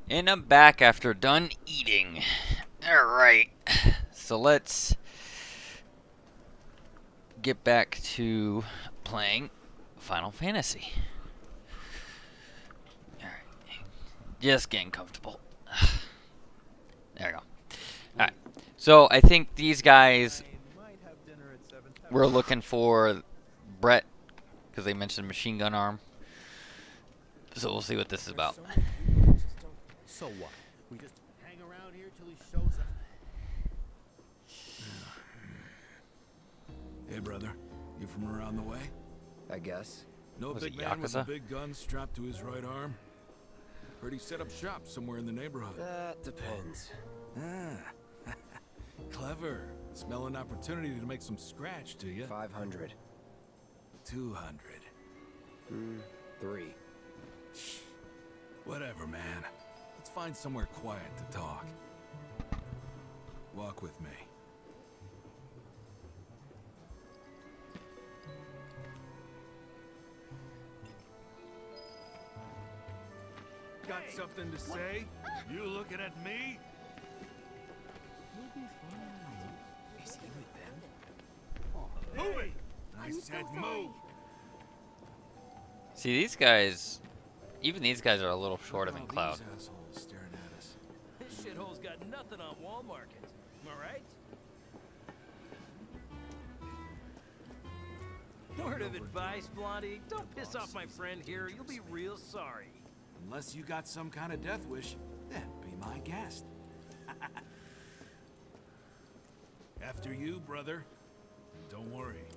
And I'm back after done eating. Alright, so let's get back to playing Final Fantasy. Alright, just getting comfortable. There we go. Alright, so I think these guys were looking for Brett because they mentioned machine gun arm. So we'll see what this is about. So what? We just hang around here till he shows up. Hey, brother. You from around the way? I guess. No Was big it man with a Yakuza? big gun strapped to his right arm? Heard he set up shop somewhere in the neighborhood. That depends. Ah. Clever. Smell an opportunity to make some scratch, do you? 500. 200. 3. Whatever, man. Let's find somewhere quiet to talk. Walk with me. Got something to say? You looking at me? Is he with them? Move it! I said move! See, these guys, even these guys are a little shorter than Cloud. These assholes staring at us. This shithole's got nothing on Wall Market. Am I right? Word of advice, Blondie. Don't piss off my friend here. You'll be real sorry. Unless you got some kind of death wish, then be my guest. After you, brother. And don't worry,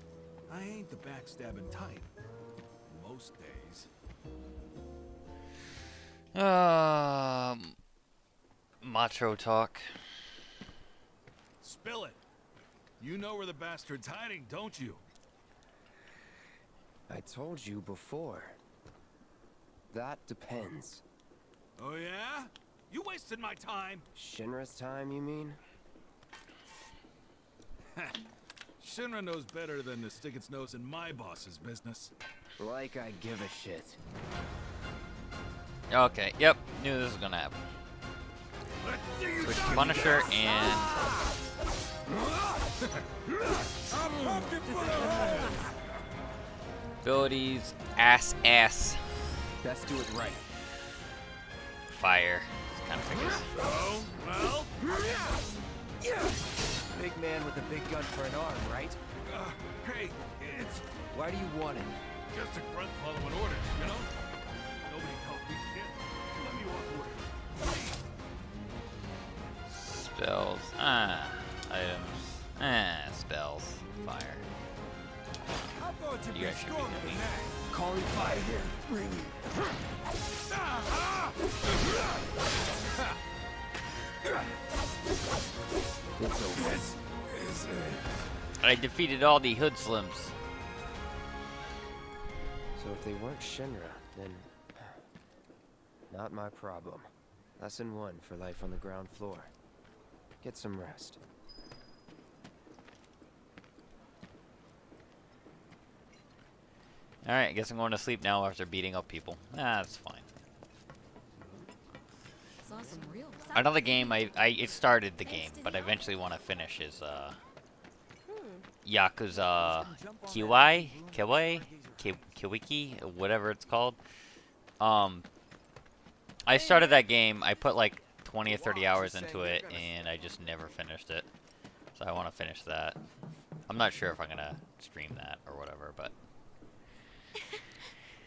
I ain't the backstabbing type. Most days. Macho talk. Spill it. You know where the bastard's hiding, don't you? I told you before. That depends. Oh yeah? You wasted my time. Shinra's time, you mean? Shinra knows better than to stick its nose in my boss's business. Like I give a shit. Okay, yep, knew this was gonna happen. Let's see you Switch to done. Punisher and abilities, ass. Best do it right. Fire. Kind of figures. Oh, well? Big man with a big gun for an arm, right? Hey, it's Why do you want it? just a grunt following orders, you know? Nobody tells me shit. Let me walk away. Spells. Items. Spells. Fire. I thought you'd You be guys should be stronger doing than that. Calling fire here. Really? It's over. I defeated all the hood slims. So if they weren't Shinra, then not my problem. Lesson 1 for life on the ground floor. Get some rest. Alright, I guess I'm going to sleep now after beating up people. That's fine. Saw some real Another game, I started the game, but I eventually want to finish is Yakuza Kiwiki, whatever it's called. I started that game, I put like 20 or 30 hours into it, and I just never finished it. So I want to finish that. I'm not sure if I'm going to stream that or whatever, but...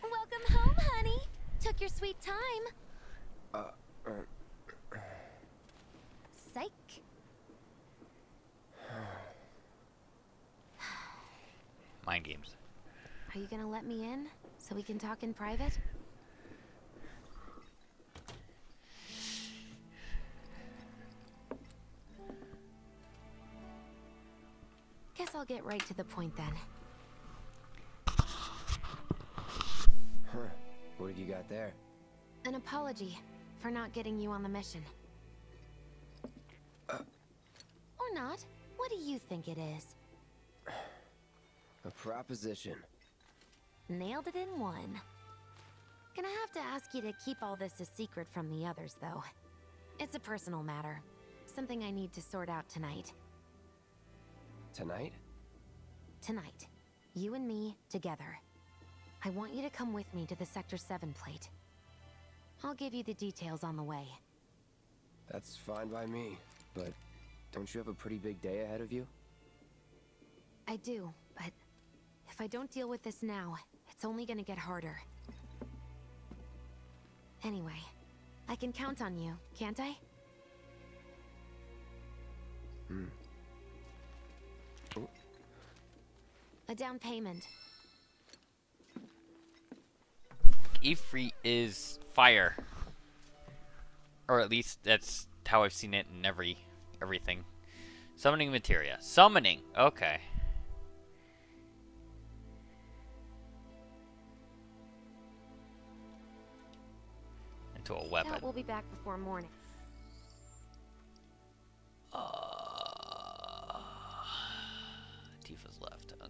Welcome home, honey. Took your sweet time. Psych. Mind games. Are you gonna let me in so we can talk in private? Guess I'll get right to the point then. What have you got there? An apology for not getting you on the mission. Or not. What do you think it is? A proposition. Nailed it in one. Gonna have to ask you to keep all this a secret from the others, though. It's a personal matter. Something I need to sort out tonight. Tonight? Tonight. You and me, together. I want you to come with me to the Sector 7 plate. I'll give you the details on the way. That's fine by me, but don't you have a pretty big day ahead of you? I do, but if I don't deal with this now, it's only gonna get harder. Anyway, I can count on you, can't I? Oh. A down payment. Ifrit is fire. Or at least that's how I've seen it in everything. Summoning materia. Summoning! Okay. Into a weapon. Doubt we'll be back before morning. Tifa's left. Okay.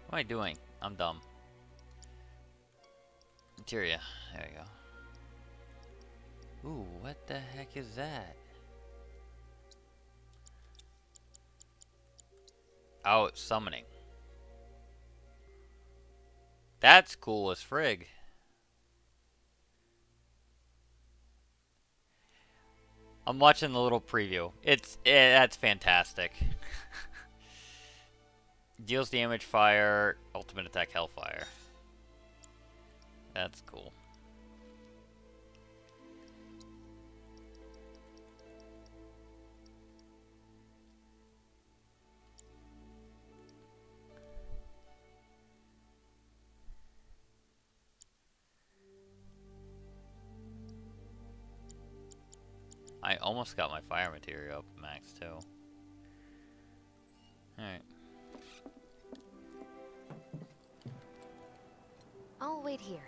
What am I doing? I'm dumb. Materia. There you go. Ooh, what the heck is that? Oh, it's summoning. That's cool as frig. I'm watching the little preview. That's fantastic. Deals damage, fire, ultimate attack, hellfire. That's cool. I almost got my fire material up max too. Alright. I'll wait here.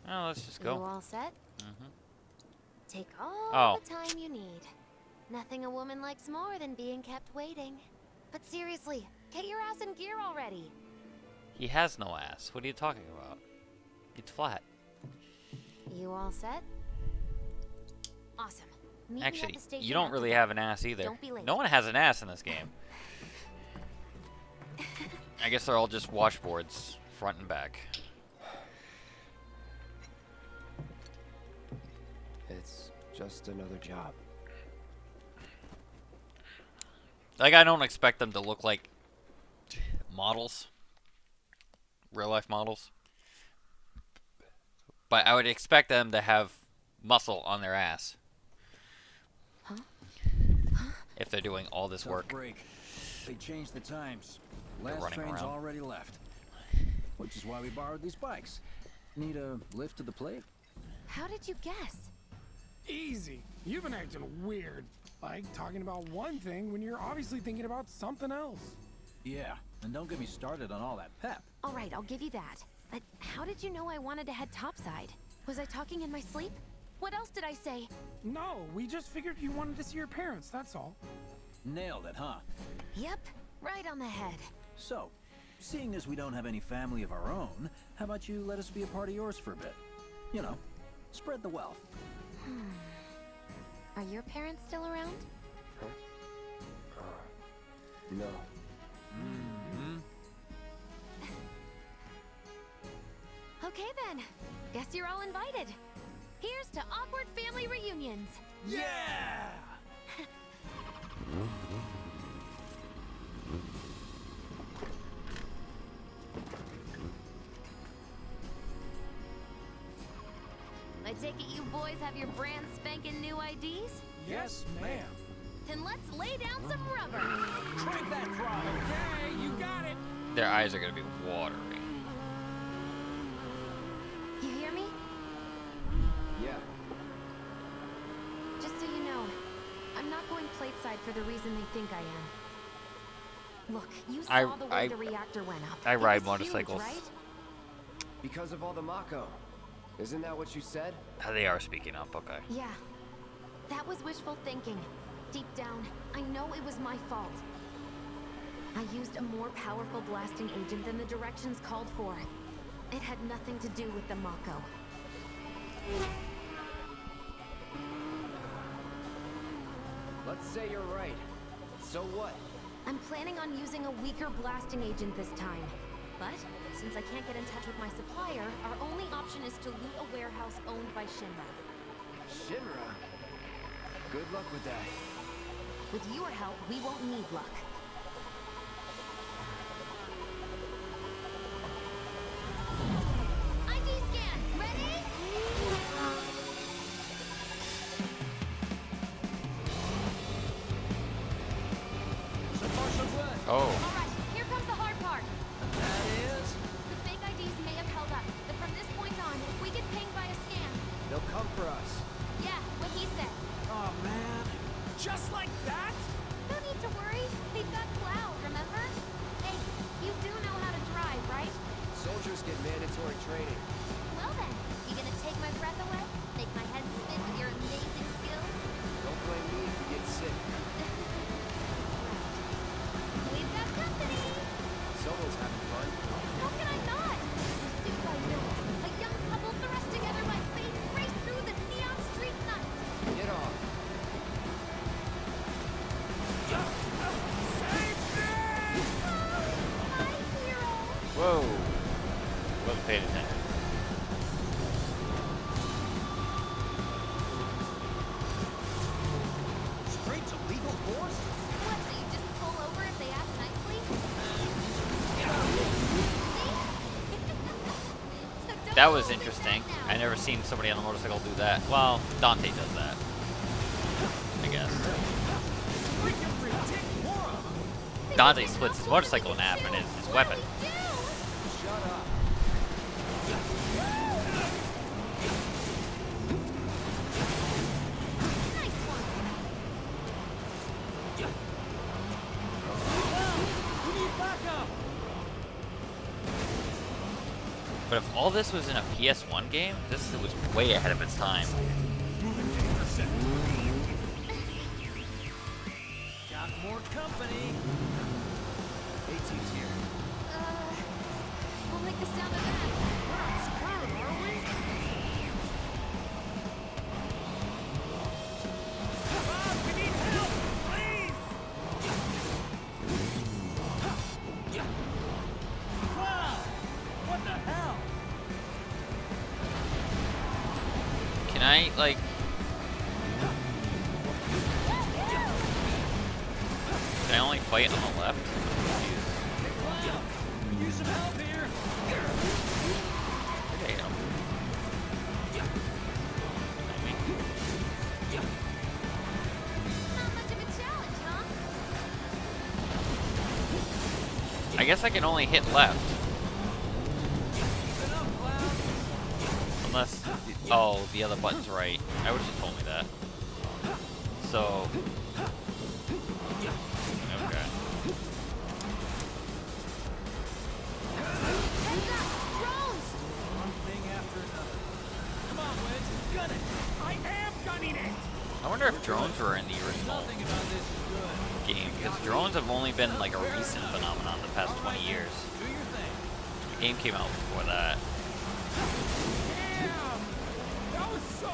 Oh, let's just You go. all set? Mm-hmm. Take all Oh. the time you need. Nothing a woman likes more than being kept waiting. But seriously, get your ass in gear already. He has no ass. What are you talking about? It's flat. You all set? Awesome. Meet me at Actually, the station you don't after really that. have an ass either. Don't be late. No one has an ass in this game. I guess they're all just washboards, front and back. It's just another job. Like, I don't expect them to look like models. Real life models. But I would expect them to have muscle on their ass. Huh? If they're doing all this Tough work. break. They changed the times. They're Last running train's around. already left. Which is why we borrowed these bikes. Need a lift to the plate? How did you guess? Easy. You've been acting weird. Like talking about one thing when you're obviously thinking about something else. Yeah, and don't get me started on all that pep. All right, I'll give you that. But how did you know I wanted to head topside? Was I talking in my sleep? What else did I say? No, we just figured you wanted to see your parents, that's all. Nailed it, huh? Yep, right on the head. So, seeing as we don't have any family of our own, how about you let us be a part of yours for a bit? You know, spread the wealth. Are your parents still around? No. Okay then. Guess you're all invited. Here's to awkward family reunions. Yeah! I take it you boys boys have your brand spanking new IDs? Yes, ma'am. Then let's lay down some rubber. Crank that throttle. Okay, you got it. Their eyes are gonna be watering. You hear me? Yeah. Just so you know, I'm not going plateside for the reason they think I am. Look, you saw the way the reactor went up. I It ride was huge, motorcycles. right? Because of all the Mako. Isn't that what you said? They are speaking up. Okay. Yeah. That was wishful thinking. Deep down, I know it was my fault. I used a more powerful blasting agent than the directions called for. It had nothing to do with the Mako. Let's say you're right. So what? I'm planning on using a weaker blasting agent this time. But, since I can't get in touch with my supplier, our only option is to loot a warehouse owned by Shinra. Shinra? Good luck with that. With your help, we won't need luck. ID scan, ready? So far, so good. Oh. Alright, here comes the hard part. That is... The fake IDs may have held up, but from this point on, if we get pinged by a scan... They'll come for us. Yeah, what he said. Oh, man. Just like that? No need to worry. We've got Cloud, remember? Hey, you do know how to drive, right? Soldiers get mandatory training. Well then, you gonna take my breath away? Make my head spin with your amazing skills? Don't blame me if you get sick. We've got company! Someone's having fun. How can I not? Pursued by villains, a young couple thrust together by fate race through the neon street night. Get off. My hero! Whoa. Wasn't paying attention. Straight to legal force? What, so you just pull over if they ask nicely? See? So don't That was hold it interesting. back now. I never seen somebody on a motorcycle do that. Well, Dante does that. I guess. Dante splits his motorcycle in half and his weapon. Shut up. Nice one. We need backup! But if all this was in a PS1 game, this was way ahead of its time. Got more company. 18's here. We'll make the sound of that. Screwed, are we? Bob, we need help, please! Wow! What the hell? Can I, like... Can I only fight on the left? Wow! We use some help here. Damn. Behind me. Not much of a challenge, huh? I guess I can only hit left. Keep it up, Cloud. Unless... Oh, the other button's right. I would've just told me that. So... Okay. Heads up! Drones! One thing after another. Come on, Wedge. Gun it. I am gunning it. I wonder if drones were in the original Nothing about this is good. game, because drones have only been like a recent phenomenon the past 20 years. Do your thing. The game came out before that. Damn. That was so...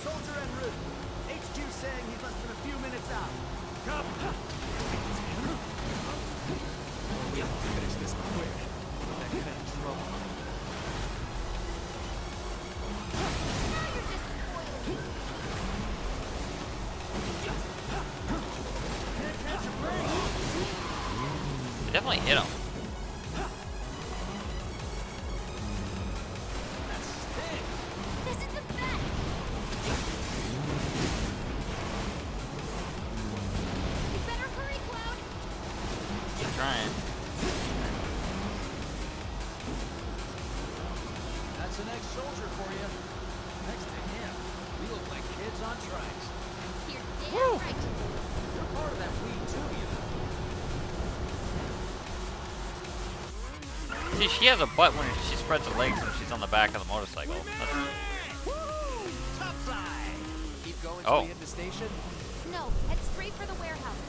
Soldier en route. HQ saying he's less than a few minutes out. Come. Finish this quick. That kind of trouble. Now you're just spoiling. We definitely hit him. That stinks. This is the best! You better hurry, Cloud! Keep trying. That's an ex-soldier for you. Next to him, we look like kids on trikes. You're damn right! You're part of that weed too, you know. See, she has a butt when she spreads her legs when she's on the back of the motorcycle. That's, Woo! Topside! Keep going Oh. till we hit the station. No, head straight for the warehouse.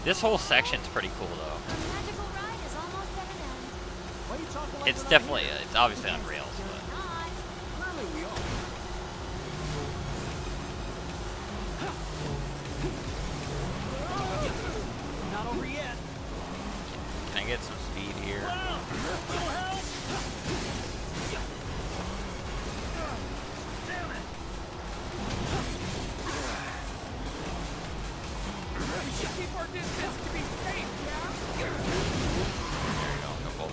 this whole section's pretty cool, though. Our magical ride is almost at an end. Why are you talking like It's we're not definitely, here? it's obviously on rails, but Not. Clearly we are. Not over yet. can I get some speed here? Wow! Little help! Damn it! We should keep our distance to be safe, yeah? There you go, couple.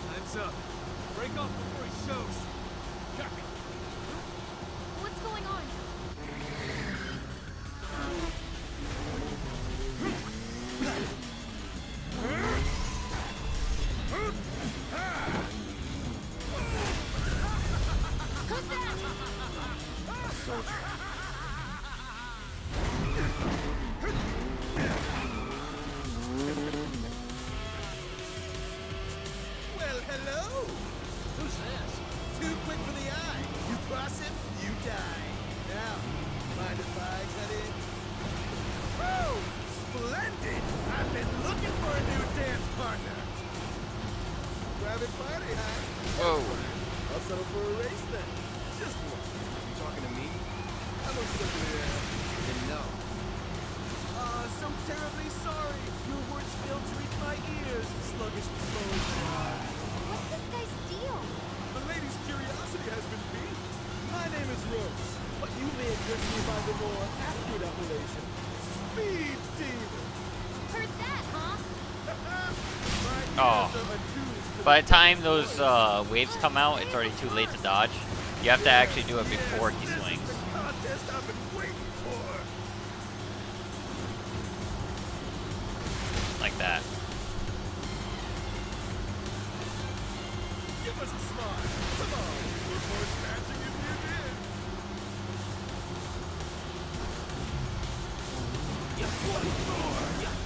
Time's up. Break off before he shows. Copy. What's going on? Who's that? Soldier. Well, hello. Who's this? Too quick for the eye. You cross him, you die. Now, mind if I cut in? Woo! Splendid! I've been looking for a new dance partner. Private party, huh? Whoa. I'll settle for a race then. Just one. You talking to me? I don't simply Then no. So terribly sorry. Your words failed to reach my ears. Sluggish and slow as they are. What's this guy's deal? The lady's curiosity has been piqued. My name is Rose, but you may address me by the more accurate appellation, Speed Demon. Heard that, huh? My ears Oh. are attuned to By the time those waves come out, it's already too late to dodge. You have to actually do it before he swings. the contest I've been waiting for. Like that. Give us a smile. Come on, look more snatching if you did. Once more.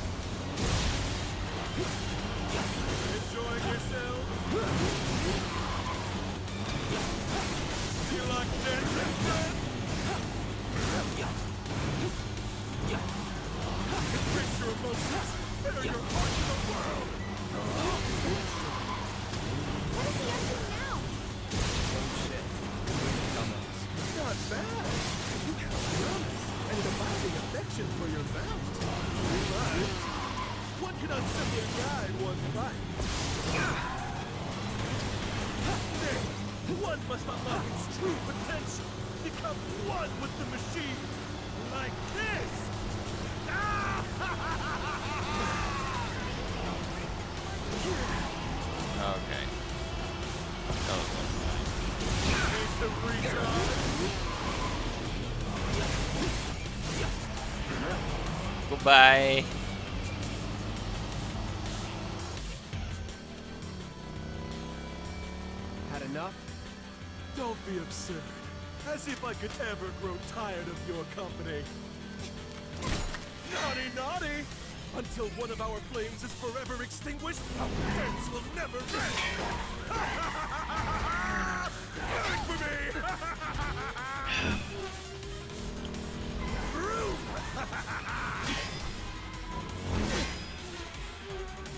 Enjoying yourself? Feel like dancing, friend? Embrace your emotions. Bear your heart to the world. What is he up to now? Same shit. Not bad. You have a promise and an abiding affection for your mount. But one cannot simply ride one bike. Nay, one must unlock its true potential. Become one with the machine. Like this. Okay. That was one. Need some recharge? Goodbye. Had enough? Don't be absurd. As if I could ever grow tired of your company. Naughty, naughty! Until one of our flames is forever extinguished, our dance will never end! Coming for me! Vroom!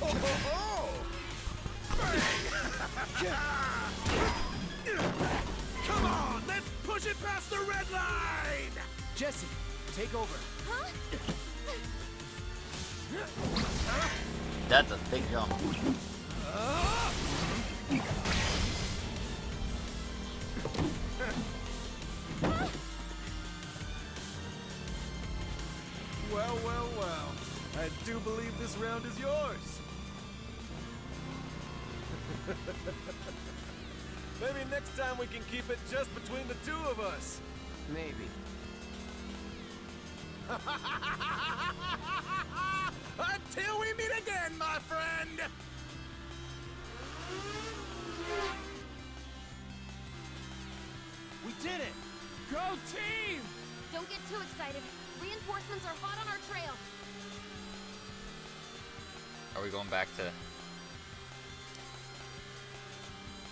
Ho, ho, ho! Come on, let's push it past the red line! Jesse, take over. Huh? That's a big jump. I do believe this round is yours. Maybe next time we can keep it just between the two of us. Maybe. Until we meet again, my friend! We did it! Go team! Don't get too excited. Reinforcements are hot on our trail. Are we going back to...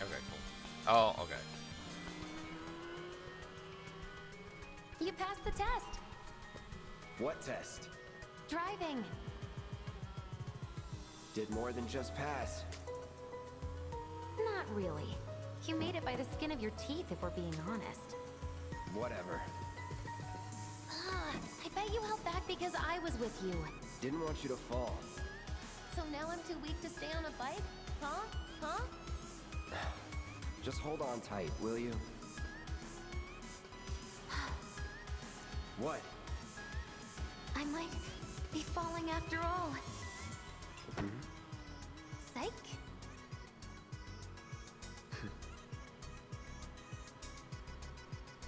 Okay, cool. Oh, okay. You passed the test. What test? Driving. Did more than just pass. Not really. You made it by the skin of your teeth, if we're being honest. Whatever. I bet you held back because I was with you. Didn't want you to fall. So now I'm too weak to stay on a bike? Huh? Huh? Just hold on tight, will you? What? I might be falling after all. Psych.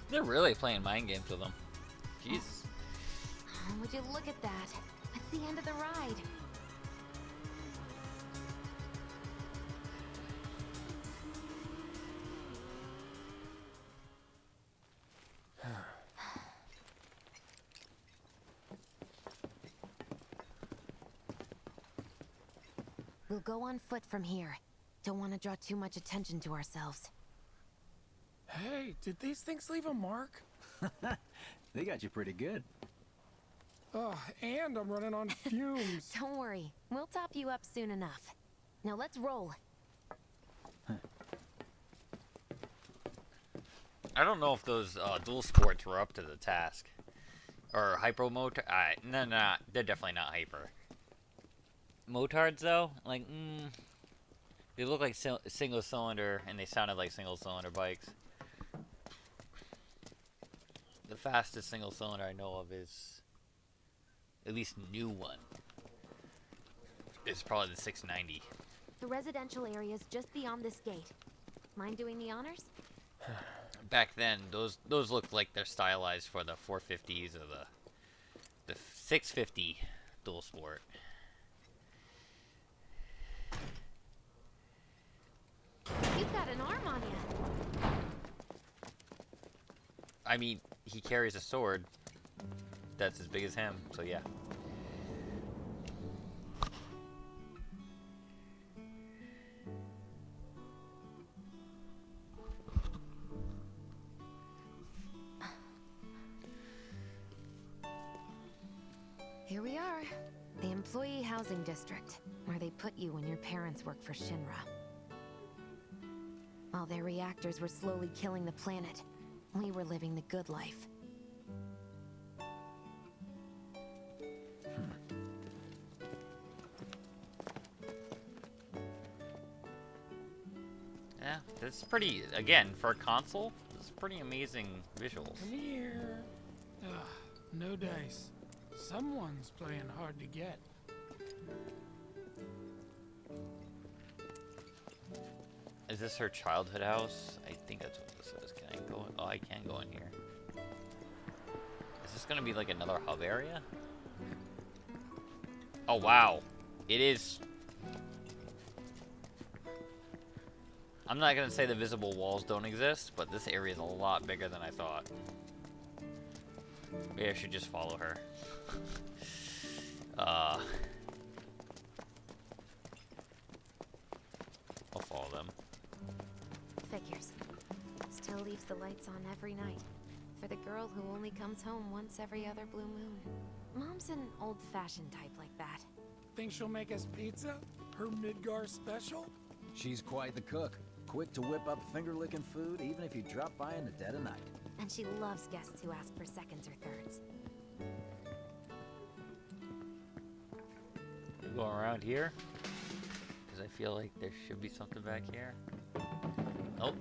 They're really playing mind games with them. Jesus. Would you look at that? It's the end of the ride. We'll go on foot from here. Don't want to draw too much attention to ourselves. Hey, did these things leave a mark? They got you pretty good. Ugh, and I'm running on fumes. Don't worry, we'll top you up soon enough. Now let's roll. I don't know if those dual sports were up to the task. Or hyper motor. No, they're definitely not hyper. Motards though, like, they look like single cylinder, and they sounded like single cylinder bikes. The fastest single cylinder I know of is, at least new one, is probably the 690. The residential area is just beyond this gate. Mind doing the honors? Back then, those looked like they're stylized for the 450s or the 650 dual sport. You've got an arm on you. I mean, he carries a sword that's as big as him, so yeah. Here we are. The employee housing district, where they put you when your parents worked for Shinra. While their reactors were slowly killing the planet, we were living the good life. Yeah, that's pretty, again, for a console, it's pretty amazing visuals. Come here. Ugh, no dice. Someone's playing hard to get. Is this her childhood house? I think that's what this is. Can I go? Oh, I can go in here. Is this gonna be like another hub area? Oh, wow. It is. I'm not gonna say the visible walls don't exist, but this area is a lot bigger than I thought. Maybe I should just follow her. I'll follow them. Figures. Still leaves the lights on every night. For the girl who only comes home once every other blue moon. Mom's an old-fashioned type like that. Think she'll make us pizza? Her Midgar special? She's quite the cook. Quick to whip up finger-licking food, even if you drop by in the dead of night. And she loves guests who ask for seconds or thirds. Go around here, because I feel like there should be something back here. Nope.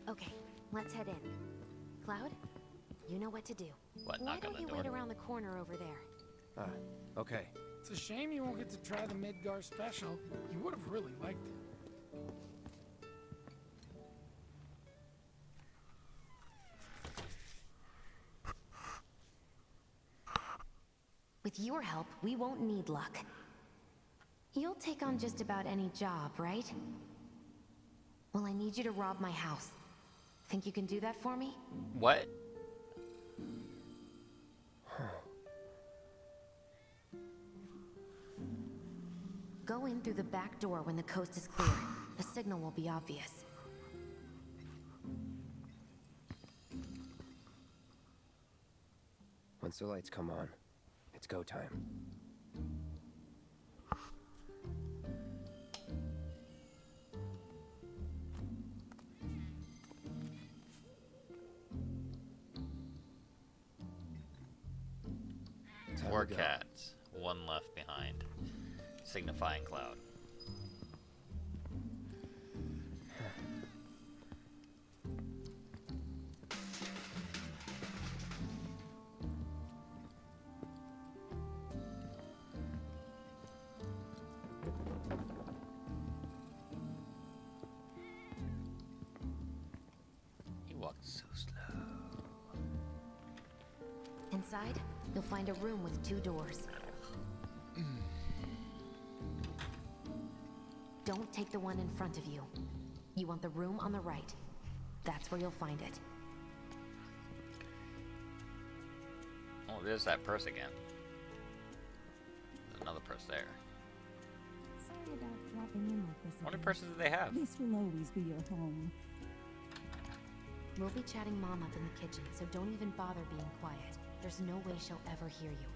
Okay, Let's head in. Cloud, you know what to do. What, Why knock on don't the you door? wait around the corner over there? Ah, okay. It's a shame you won't get to try the Midgar special. You would have really liked it. With your help, we won't need luck. You'll take on just about any job, right? Well, I need you to rob my house. Think you can do that for me? What? Go in through the back door when the coast is clear. The signal will be obvious. Once the lights come on, it's go time. Time 4 to go. cats, 1 left behind, signifying Cloud. He walked so slow. Inside, you'll find a room with 2 doors. Don't take the one in front of you. You want the room on the right. That's where you'll find it. Oh, there's that purse again. There's another purse there. Sorry about dropping in like this. How many again. purses do they have? This will always be your home. We'll be chatting Mom up in the kitchen, so don't even bother being quiet. There's no way she'll ever hear you.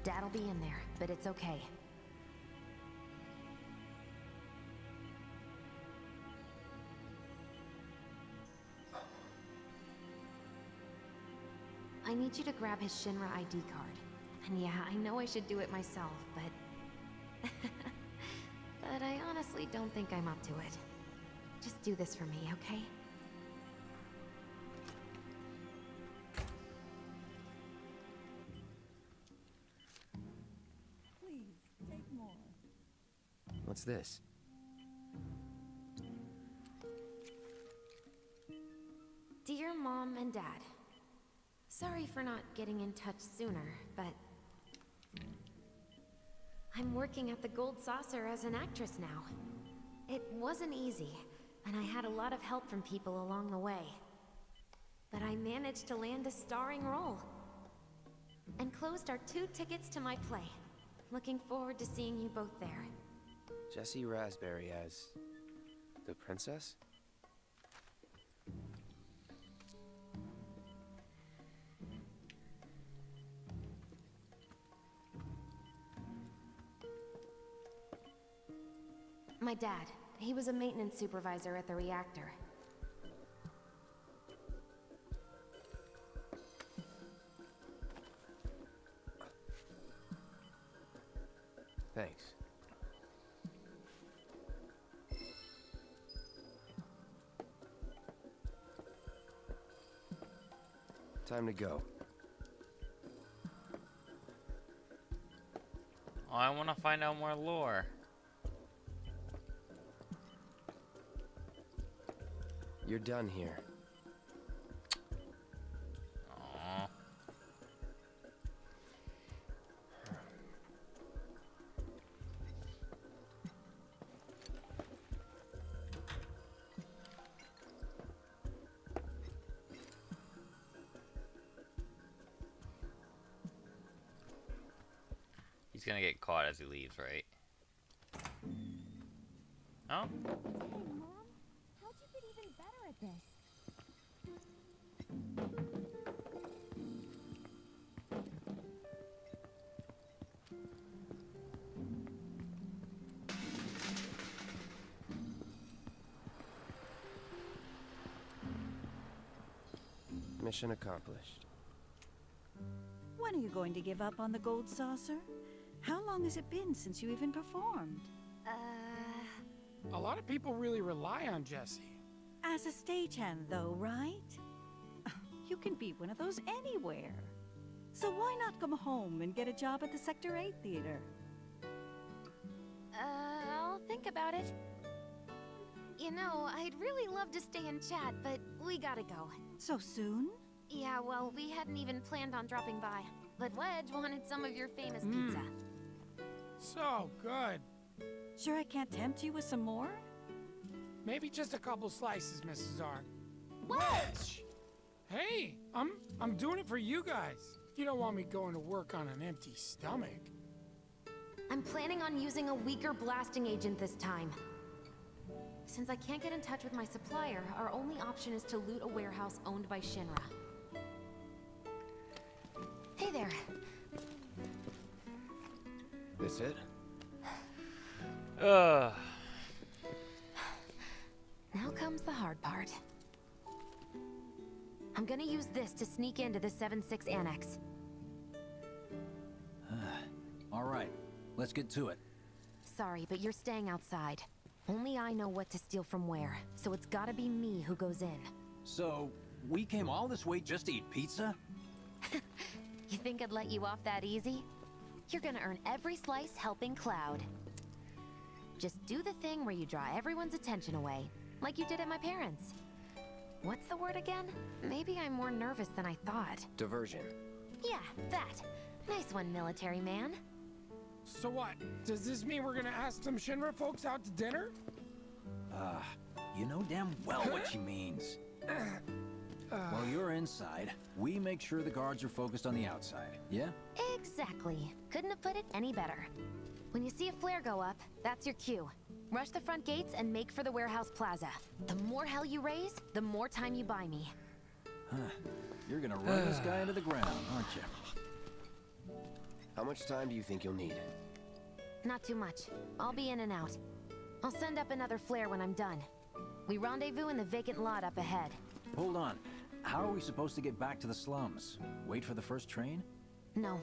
Dad'll be in there, but it's okay. I need you to grab his Shinra ID card. And yeah, I know I should do it myself, but... but I honestly don't think I'm up to it. Just do this for me, okay? Please, take more. What's this? Dear Mom and Dad, sorry for not getting in touch sooner, but... I'm working at the Gold Saucer as an actress now. It wasn't easy, and I had a lot of help from people along the way. But I managed to land a starring role. And closed our 2 tickets to my play. Looking forward to seeing you both there. Jessie Raspberry as the princess? My dad, he was a maintenance supervisor at the reactor. Thanks. Time to go. Oh, I want to find out more lore. You're done here. Aww. He's gonna get caught as he leaves, right? Oh? Hey, Mom, how'd you get even better at this? Mission accomplished. When are you going to give up on the Gold Saucer? How long has it been since you even performed? A lot of people really rely on Jesse. As a stagehand, though, right? You can be one of those anywhere. So why not come home and get a job at the Sector 8 theater? I'll think about it. You know, I'd really love to stay and chat, but we gotta go. So soon? Yeah, well, we hadn't even planned on dropping by. But Wedge wanted some of your famous pizza. So good. Sure I can't tempt you with some more? Maybe just a couple slices, Mrs. R. Wedge! Hey, I'm doing it for you guys. You don't want me going to work on an empty stomach. I'm planning on using a weaker blasting agent this time. Since I can't get in touch with my supplier, our only option is to loot a warehouse owned by Shinra. Hey there. This it? Ugh. Now comes the hard part. I'm gonna use this to sneak into the 7-6 annex. All right, let's get to it. Sorry, but you're staying outside. Only I know what to steal from where, so it's gotta be me who goes in. So, we came all this way just to eat pizza? You think I'd let you off that easy? You're gonna earn every slice helping Cloud. Just do the thing where you draw everyone's attention away, like you did at my parents'. What's the word again? Maybe I'm more nervous than I thought. Diversion. Yeah, that. Nice one, military man. So what? Does this mean we're gonna ask some Shinra folks out to dinner? You know damn well what she means. While you're inside, we make sure the guards are focused on the outside, yeah? Exactly. Couldn't have put it any better. When you see a flare go up, that's your cue. Rush the front gates and make for the warehouse plaza. The more hell you raise, the more time you buy me. You're gonna run this guy into the ground, aren't you? How much time do you think you'll need? Not too much. I'll be in and out. I'll send up another flare when I'm done. We rendezvous in the vacant lot up ahead. Hold on. How are we supposed to get back to the slums? Wait for the first train? No.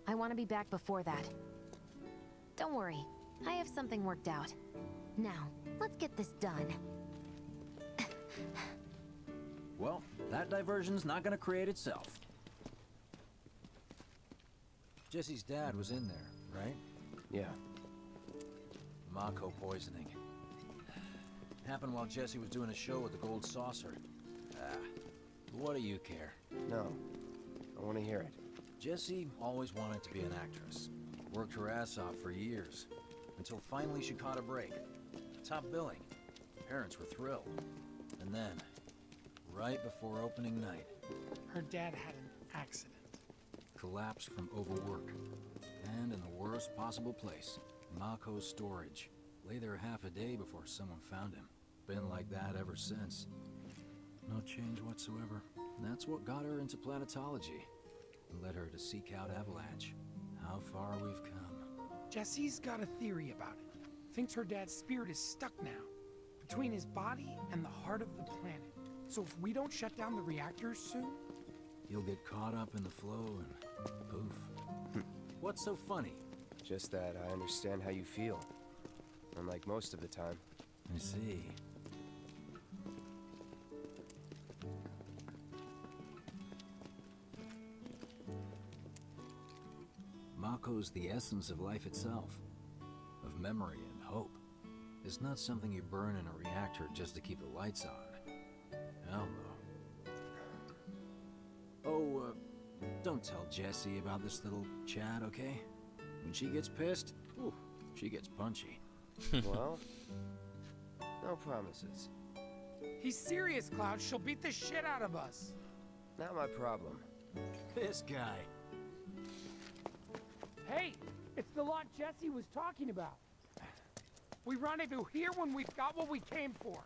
I want to be back before that. Don't worry. I have something worked out. Now, let's get this done. Well, that diversion's not gonna create itself. Jesse's dad was in there, right? Yeah. Mako poisoning. Happened while Jesse was doing a show at the Gold Saucer. What do you care? No. I want to hear it. Jessie always wanted to be an actress. Worked her ass off for years. Until finally she caught a break. Top billing. Parents were thrilled. And then, right before opening night, Her dad had an accident. collapsed from overwork. And in the worst possible place, Mako's storage. Lay there half a day before someone found him. Been like that ever since. No change whatsoever. And that's what got her into planetology. And led her to seek out Avalanche. How far we've come. Jesse's got a theory about it. Thinks her dad's spirit is stuck now, between his body and the heart of the planet. So if we don't shut down the reactors soon... He'll get caught up in the flow and poof. What's so funny? Just that I understand how you feel. Unlike most of the time. I see. Mako's the essence of life itself. Of memory and hope. It's not something you burn in a reactor just to keep the lights on. Hell no. Oh, don't tell Jessie about this little chat, okay? When she gets pissed, ooh, she gets punchy. Well, no promises. He's serious, Cloud. She'll beat the shit out of us. Not my problem. This guy. Hey, it's the lot Jesse was talking about. We rendezvous here when we've got what we came for.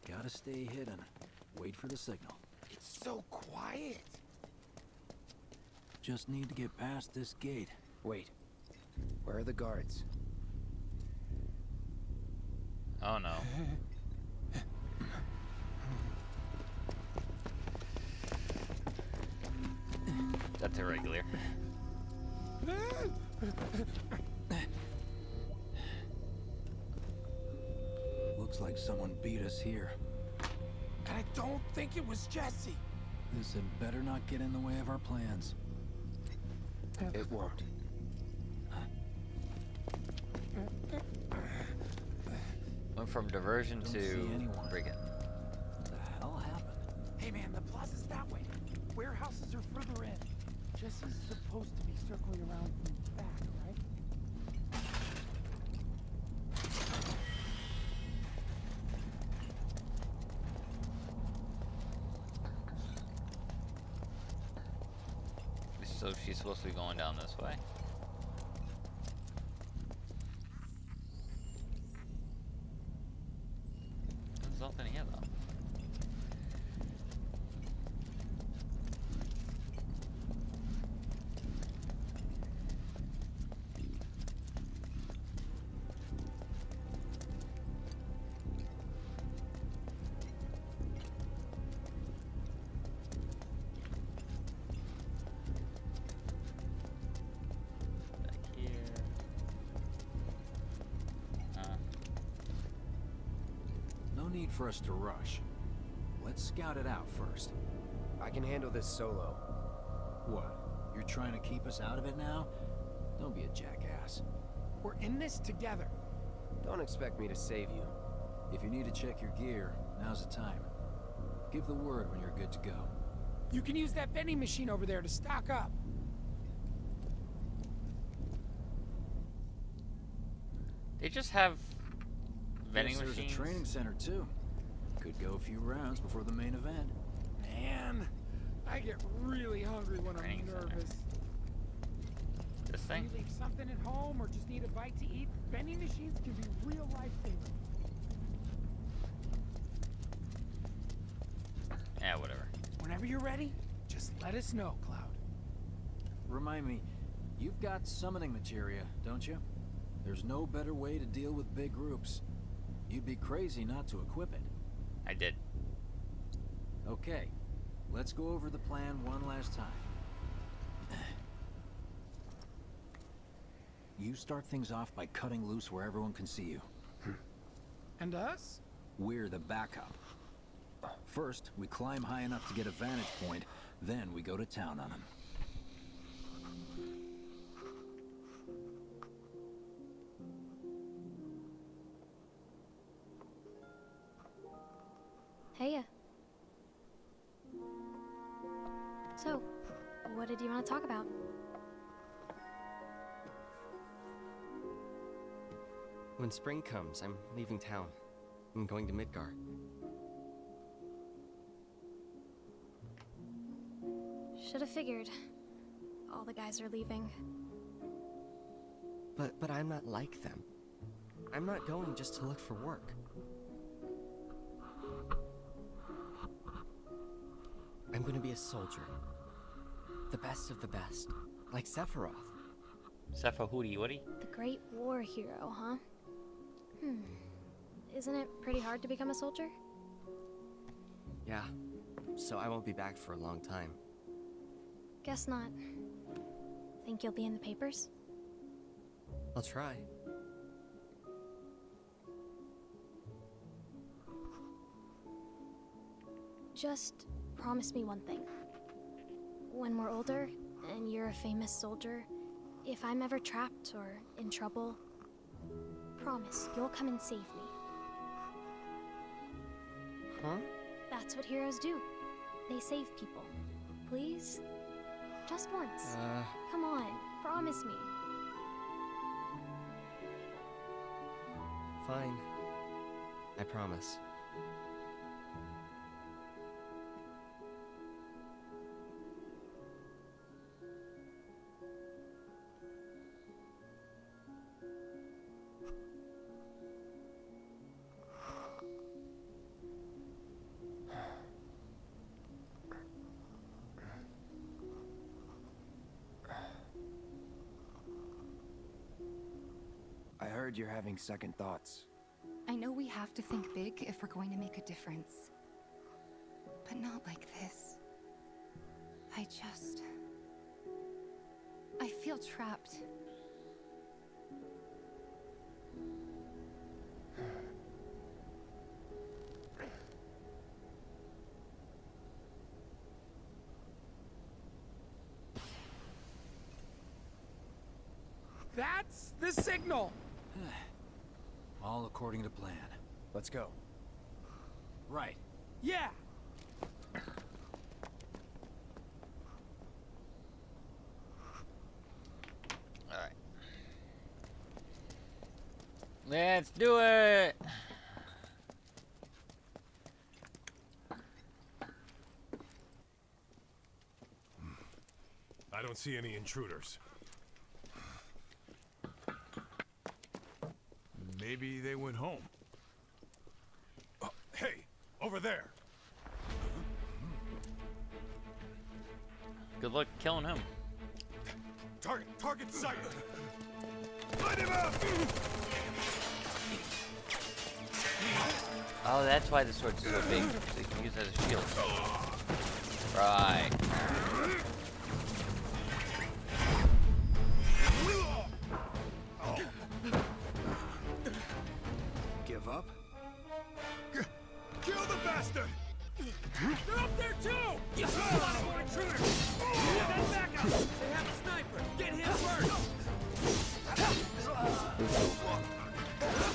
Gotta stay hidden. Wait for the signal. It's so quiet. Just need to get past this gate. Wait. Where are the guards? Oh no. That's irregular. Looks like someone beat us here. And I don't think it was Jesse. This had better not get in the way of our plans. It won't. Went from diversion Don't to see anyone. brigand. What the hell happened? Hey man, the plaza's that way. Warehouses are further in. Jesse's supposed to be circling around from the back, right? So she's supposed to be going down this way. There's nothing here though. Back here. No need for us to rush. Let's scout it out first. I can handle this solo. What? You're trying to keep us out of it now? Don't be a jackass. We're in this together. Don't expect me to save you. If you need to check your gear, now's the time. Give the word when you're good to go. You can use that vending machine over there to stock up. They just have vending Guess machines. There's a training center too. Could go a few rounds before the main event. Man, I get really hungry when Training I'm center. nervous. This When thing? you leave something at home or just need a bite to eat, vending machines can be real lifesavers. Yeah, whatever. Whenever you're ready, just let us know, Cloud. Remind me, you've got summoning materia, don't you? There's no better way to deal with big groups. You'd be crazy not to equip it. I did. Okay, let's go over the plan one last time. You start things off by cutting loose where everyone can see you. And us? We're the backup. First, we climb high enough to get a vantage point, then we go to town on them. Heya. So, what did you want to talk about? When spring comes, I'm leaving town. I'm going to Midgar. Should have figured. All the guys are leaving. But I'm not like them. I'm not going just to look for work. I'm going to be a soldier. The best of the best. Like Sephiroth. Sephiroth, Woody. The Great War Hero, huh? Isn't it pretty hard to become a soldier? Yeah. So I won't be back for a long time. Guess not. Think you'll be in the papers? I'll try. Just promise me one thing. When we're older, and you're a famous soldier, if I'm ever trapped or in trouble, promise you'll come and save me. Huh? That's what heroes do. They save people. Please? Just once. Come on, promise me. Fine. I promise. I heard you're having second thoughts. I know we have to think big if we're going to make a difference. But not like this. I feel trapped. That's the signal. All according to plan. Let's go. Right. Yeah. All right. Let's do it. I don't see any intruders. Maybe they went home. Oh, hey, over there. Good luck killing him. Target sighted. Light him up! Oh, that's why the sword's so big. They can use it as a shield. Right. Give up? Kill the bastard! They're up there too! You spotted more intruders! Send backup! They have a sniper! Get him first!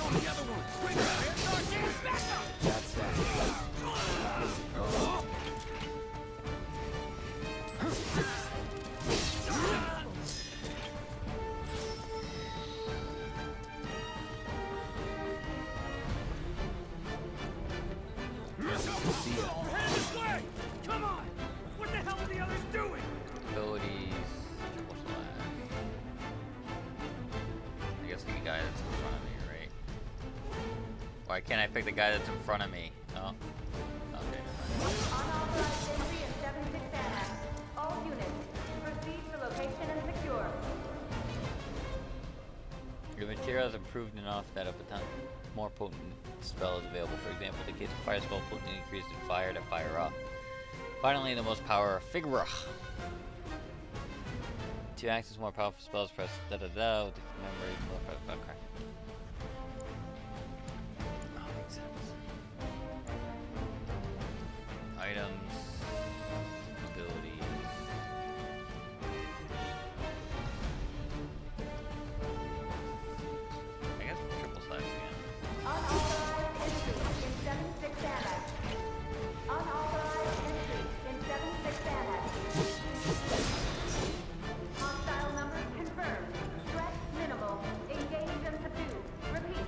On the other one! Quick, get backup! That's that. Head this way! Come on! What the hell are the others doing? Abilities. Triple slash. I guess the guy that's in front of me, right? Why can't I pick the guy that's in front of me? Oh. Okay. Unauthorized entry in 76 Annex. All units, proceed to location and secure. Your material is improved enough that a more potent spell is available. For example, in the case of fire spell, potent increase in fire to fire up. Finally, the most power figure. To access more powerful spells, press da da da with the memory. Okay. Oh, makes sense. Items, abilities. I guess triple slash again. Unauthorized entry in 76 Annex. Unauthorized entry in 76 Annex. Hostile numbers confirmed. Threat minimal. Engage and subdue. Repeat.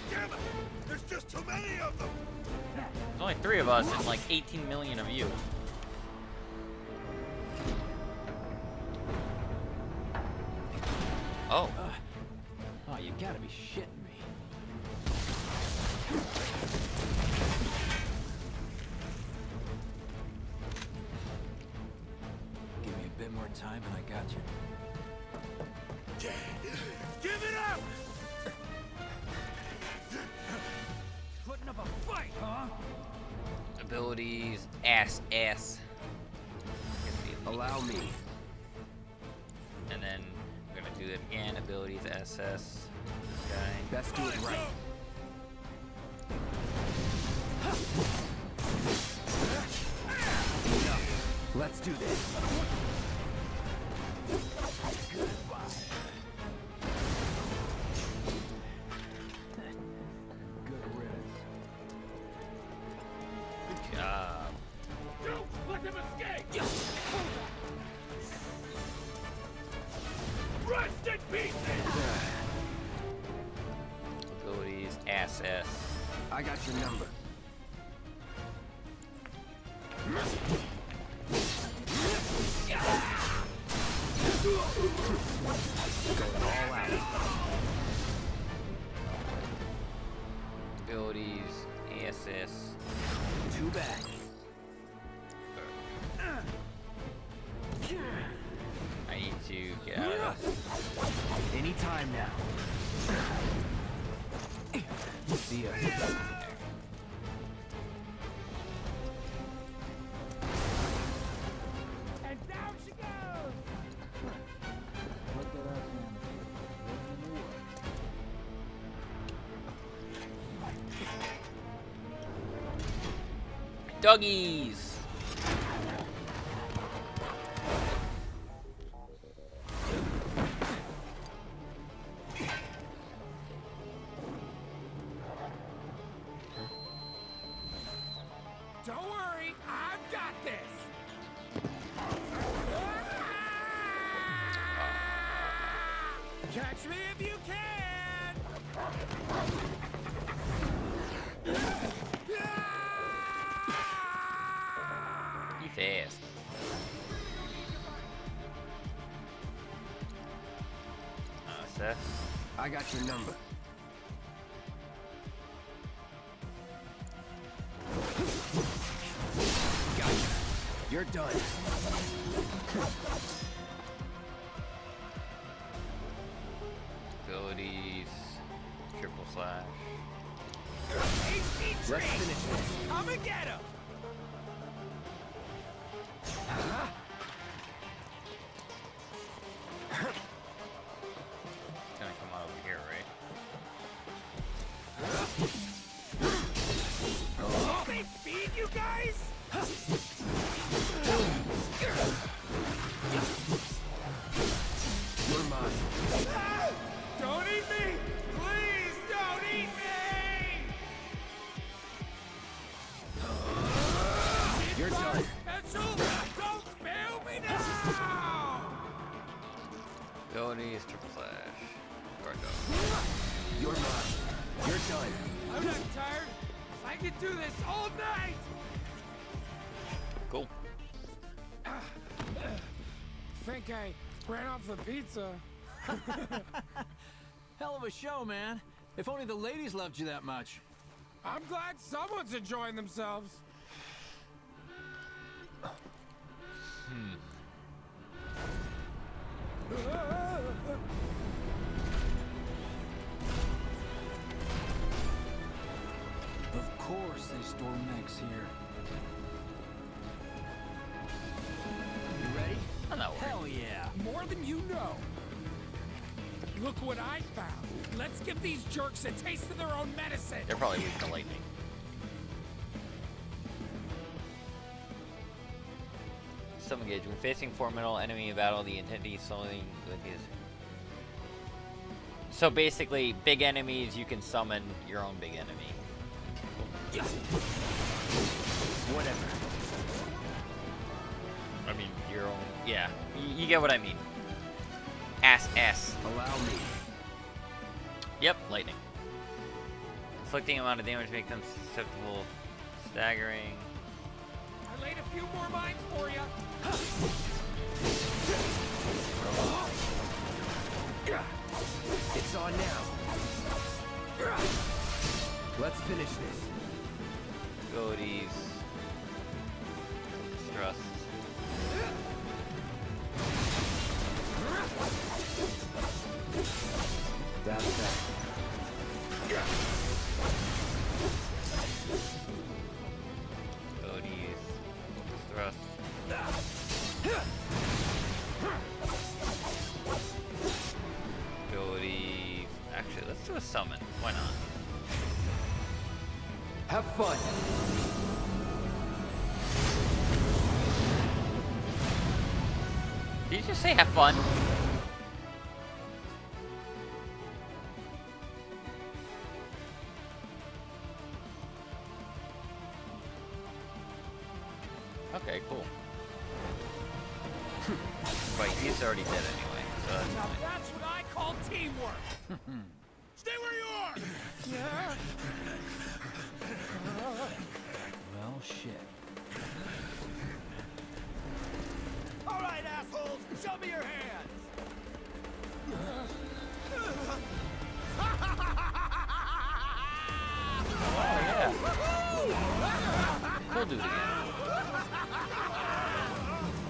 Damn it! There's just too many of them! There's only 3 of us and like 18 million of you. Oh. Oh, you gotta be shitting me. Give me a bit more time and I got you. Give it up! Putting up a fight, huh? Abilities, ass. Allow me. And then we're gonna do it again. Abilities, SS. Guy. Best do it right. Enough. Let's do this. Good riddance. Good job. Don't let them escape! Rest in pieces! Abilities, SS. I got your number. Going all out. Abilities, ASS. Too bad. I need to get out of this. Anytime now. See ya. And down she goes. Look at us, man. Doggies! Don't worry, I've got this. Catch me if you can. You fast. Seth. I got your number. Gotcha. You're done. Abilities. Triple slash. Let's finish this. Come and get him! It's gonna come out over here, right? Oh, they feed you guys? You're mine. Don't eat me! Please don't eat me! You're done. Special! Don't fail me now! Abilities, triple slash. Guard dog. You're mine. You're done. I'm not tired. I can do this all night! Cool. Think I ran off the pizza. Hell of a show, man. If only the ladies loved you that much. I'm glad someone's enjoying themselves. Of course they store mechs here. You ready? I'm not worried. Hell yeah. More than you know. Look what I found. Let's give these jerks a taste of their own medicine. They're probably weak to lightning. Some engage. When facing formidable enemy in battle, the intensity slowly with these. So basically, big enemies, you can summon your own big enemy. Whatever. I mean, your own. Yeah, you get what I mean. S. Allow me. Yep, lightning. Inflicting amount of damage make them susceptible. Staggering. I laid a few more mines for you. It's on now. Let's finish this. Abilities. Thrust. That's that. Abilities. Thrust. Ability. Actually, let's do a summon. Why not? Have fun. Did you just say have fun? Okay, cool. But he's already dead anyway, so that's Now fine. that's what I call teamwork. Stay where you are. Yeah. Well, shit. All right, assholes, show me your hands. Oh yeah. Cool dude again.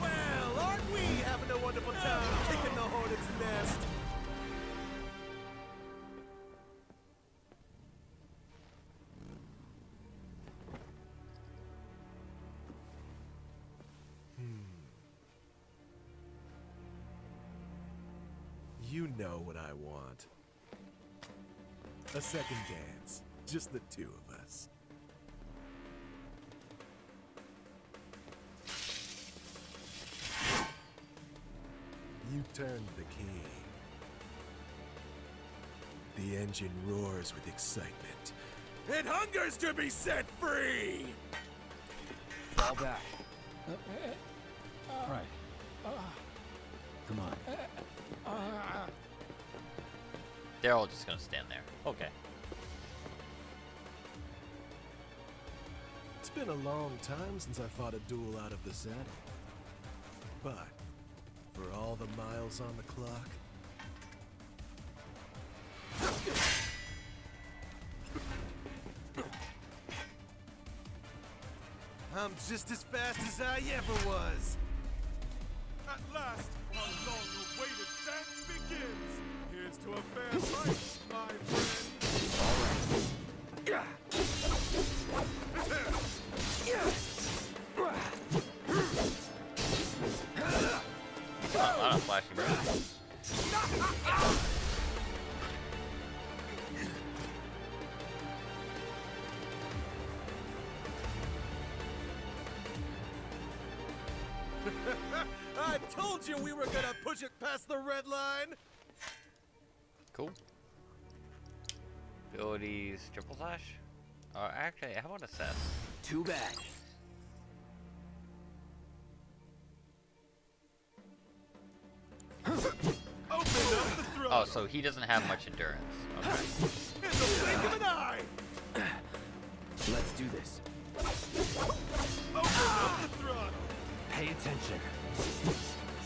Well, aren't we having a wonderful time kicking the hornet's nest? You know what I want. A second dance. Just the two of us. You turned the key. The engine roars with excitement. It hungers to be set free! Fall back. Right. Come on. They're all just gonna stand there. Okay. It's been a long time since I fought a duel out of the saddle. But, for all the miles on the clock... I'm just as fast as I ever was! At last, our long-awaited dance begins. Here's to a fair fight, my friend. Come on, a lot of flashing moves. I told you we were gonna push it past the red line! Cool. Abilities, triple slash? Actually, how about assess? Too bad. Oh, so he doesn't have much endurance. Okay. In the blink of an eye! Let's do this. Open up the throttle! Pay attention.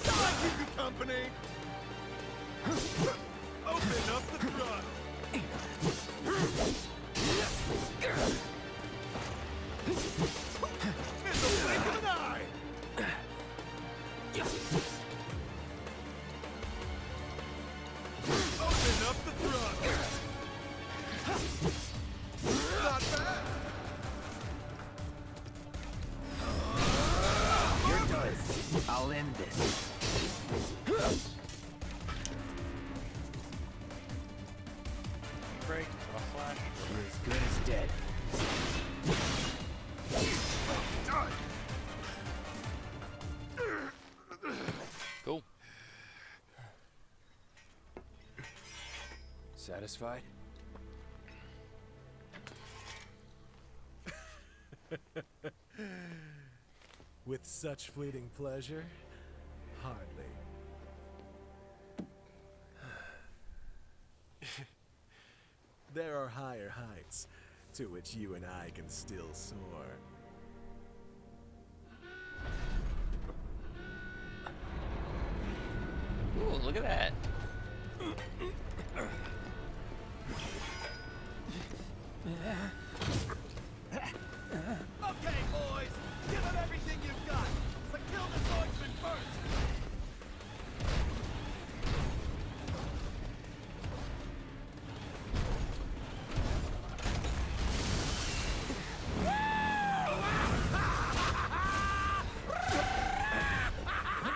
Shall I keep you company? Open up the throttle! In the blink of an eye! Open up the throttle! Not bad! You're done. I'll end this. Break, a flash. You're as good as dead. Cool. Satisfied? With such fleeting pleasure? Hardly. There are higher heights to which you and I can still soar. Ooh, look at that. Okay, boys, give it everything you've got, but kill the swordsman first.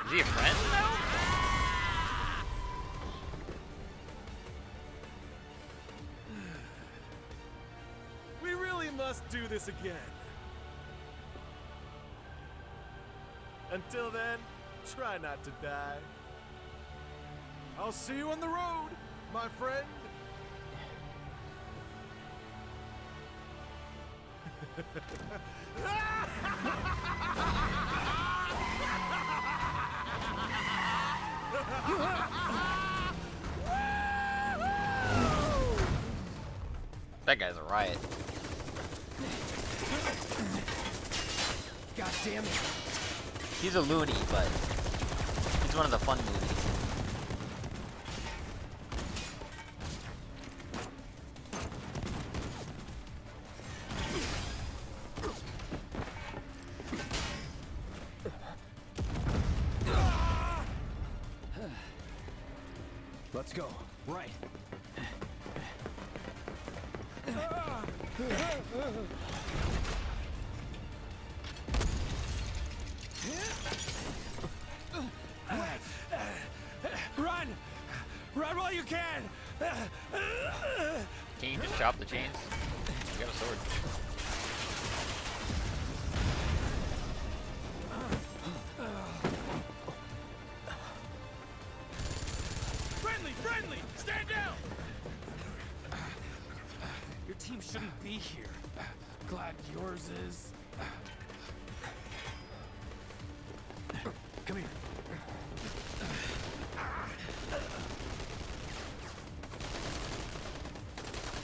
Is he a friend now? We really must do this again. Until then, try not to die. I'll see you on the road, my friend. That guy's a riot. God damn it. He's a loony, but he's one of the fun loonies. Let's go. Right. Run! Run while you can! Can you just chop the chains? You got a sword. shouldn't be here. Glad yours is. Come here.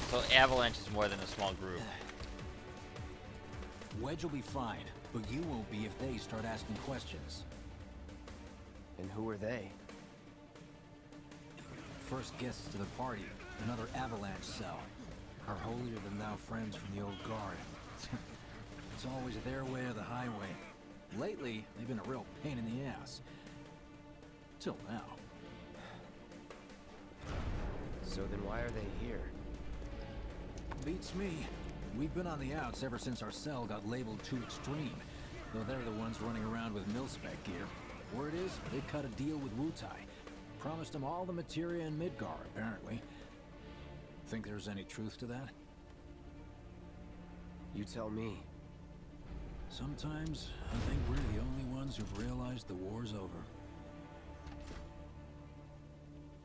So Avalanche is more than a small group. Wedge will be fine, but you won't be if they start asking questions. And who are they? First guests to the party, another Avalanche cell. Our holier-than-thou friends from the old guard. It's always their way or the highway. Lately, they've been a real pain in the ass. Till now. So then why are they here? Beats me. We've been on the outs ever since our cell got labeled too extreme. Though they're the ones running around with mil-spec gear. Word is, they cut a deal with Wutai. Promised them all the materia in Midgar, apparently. Think there's any truth to that? You tell me. Sometimes, I think we're the only ones who've realized the war's over.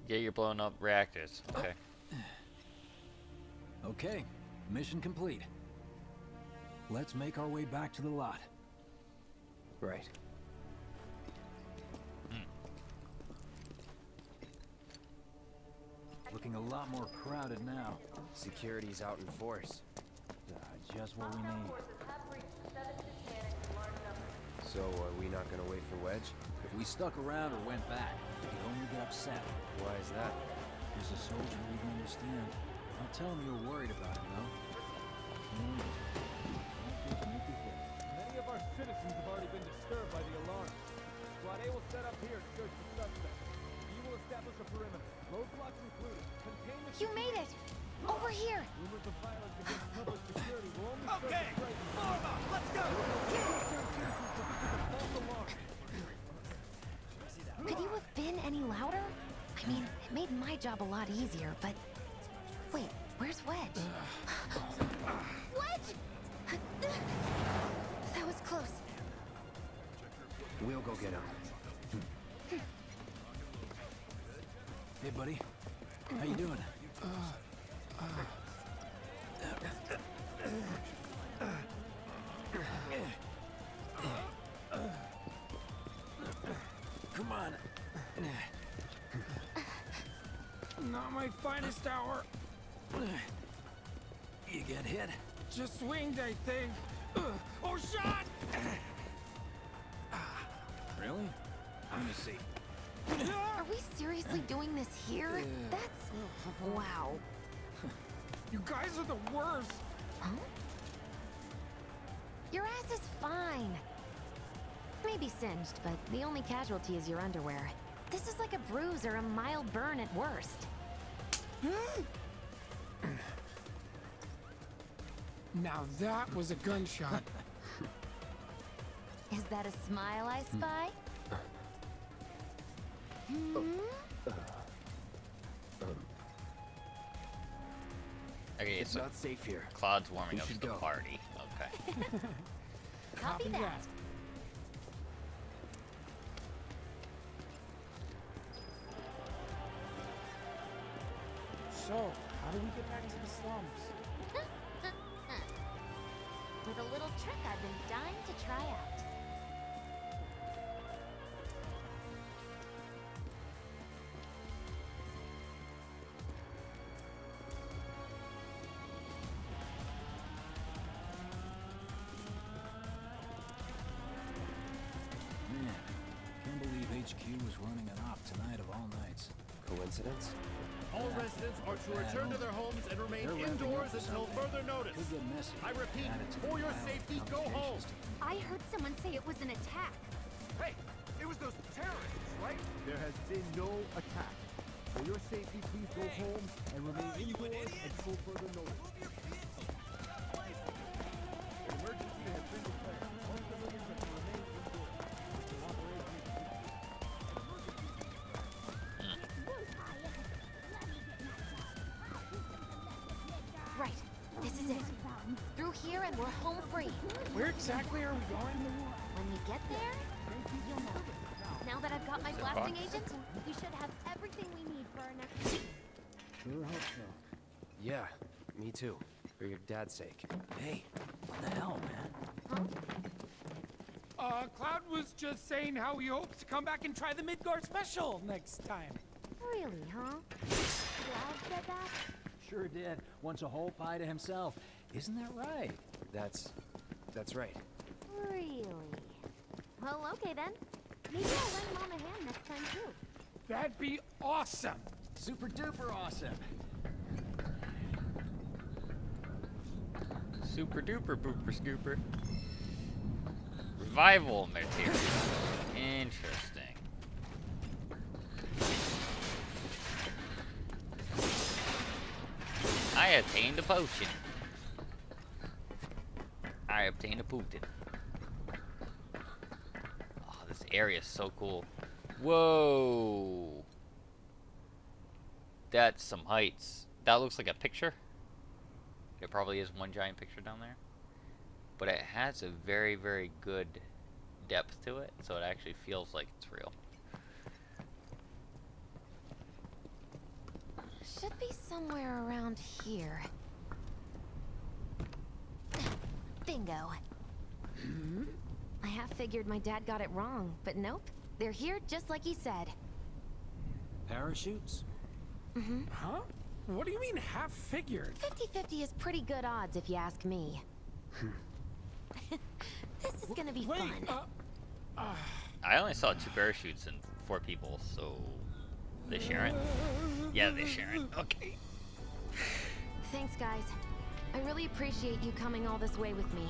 Yeah, you're blowing up reactors. Okay. Okay, mission complete. Let's make our way back to the lot. Right. Looking a lot more crowded now. Security's out in force. Just what we need. So, are we not gonna wait for Wedge? If we stuck around or went back, he'd only get upset. Why is that? He's a soldier who wouldn't understand. I'll tell him you're worried about him, though. Many of our citizens have already been disturbed by the alarm. Squad A will set up here to search the suspect. B will establish a perimeter, roadblocks included. Contain the You made it! Over here! rumors of violence against public security will only serve Okay, to frighten them. form up, let's go! False alarm. Could you have been any louder? I mean, it made my job a lot easier, but... Wait, where's Wedge? Wedge! That was close. We'll go get him. Hey, buddy. How you doing? Come on. Not my finest hour. You get hit? Just swinged, I think. Oh, shot! Really? Let me see. Are we seriously doing this here? That's... wow. You guys are the worst. Huh? Your ass is fine. Maybe singed, but the only casualty is your underwear. This is like a bruise or a mild burn at worst. Now that was a gunshot. Is that a smile I spy? Okay, It's so not safe here. Claude's warming We up to should the go. party. Okay. Copy that. So, how do we get back to the slums? With a little trick I've been dying to try out. Man, can't believe HQ was running an op tonight of all nights. Coincidence? All residents are to return to their homes and remain They're wrapping indoors up for until something. further notice. Could get messy. I repeat, Add it to the for your pile of safety, go home. complications to- I heard someone say it was an attack. Hey, it was those terrorists, right? There has been no attack. For your safety, please go home and remain indoors until further notice. An emergency has been declared. All civilians are to remain indoors. Right. This is it. Through here and we're home free. Where exactly are we going? When we get there, you'll know. Now that I've got my blasting agent, We should have everything we need for our next. Sure hope so. Yeah, me too. For your dad's sake. Hey, what the hell, man? Cloud was just saying how he hopes to come back and try the Midgar special next time. Really, huh? Cloud said that? Sure did. Wants a whole pie to himself. Isn't that right? That's right. Really? Well, okay then. Maybe I'll lend Mom a hand next time too. That'd be awesome. Super duper awesome. Super duper booper scooper. Revival material. Interesting. I attained a potion. I obtained a Putin. Oh, this area is so cool. Whoa. That's some heights. That looks like a picture. It probably is one giant picture down there. But it has a very, very good depth to it, so it actually feels like it's real. Should be somewhere around here. Bingo. I half figured my dad got it wrong, but nope. They're here just like he said. Parachutes? Huh? What do you mean half figured? 50-50 is pretty good odds if you ask me. This is gonna be fun. I only saw 2 parachutes and 4 people, so they sharing? Yeah, they sharing. Okay. Thanks, guys. I really appreciate you coming all this way with me.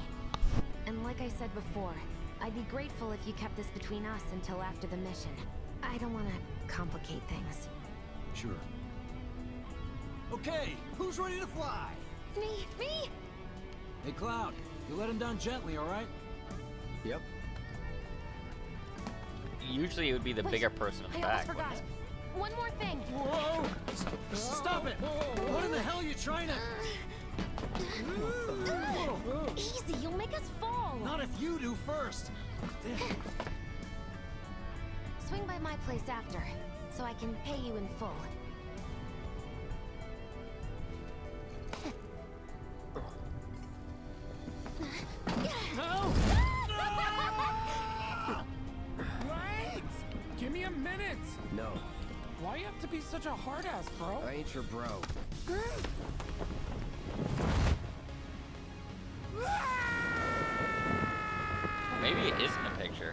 And like I said before, I'd be grateful if you kept this between us until after the mission. I don't want to complicate things. Sure. Okay, who's ready to fly? Me! Hey, Cloud, you let him down gently, all right? Yep. Usually it would be the bigger person in the I almost back, forgot. wouldn't it? One more thing. Whoa! Stop it! What in the hell are you trying to... Easy, you'll make us fall. Not if you do first. Swing by my place after, so I can pay you in full. No! Wait! Give me a minute! No, Why you have to be such a hard ass, bro? I ain't your bro. Maybe it isn't a picture.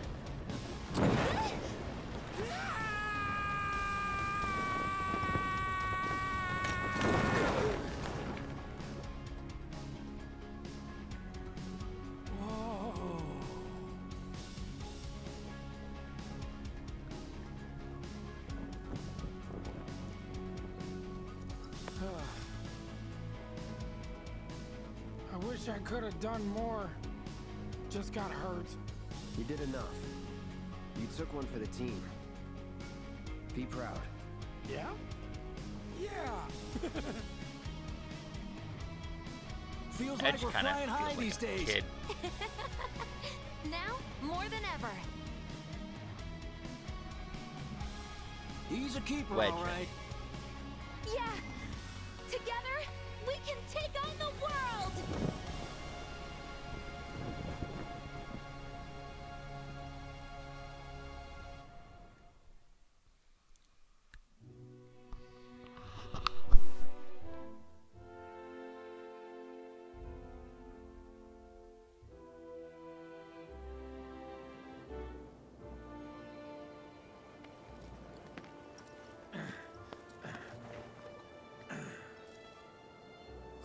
I wish I could have done more. Just got hurt. You did enough. You took one for the team. Be proud. Yeah? Yeah! Feels Edge like we're kinda flying high feels like these a days. kid. Now, more than ever. He's a keeper, Wedge. all right. Yeah! Together, we can take on the world!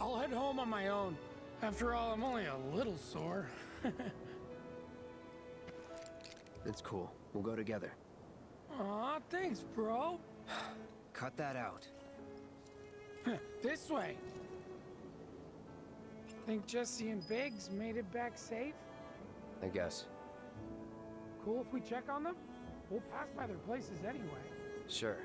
I'll head home on my own. After all, I'm only a little sore. It's cool. We'll go together. Aw, thanks, bro. Cut that out. This way. Think Jesse and Biggs made it back safe? I guess. Cool if we check on them? We'll pass by their places anyway. Sure.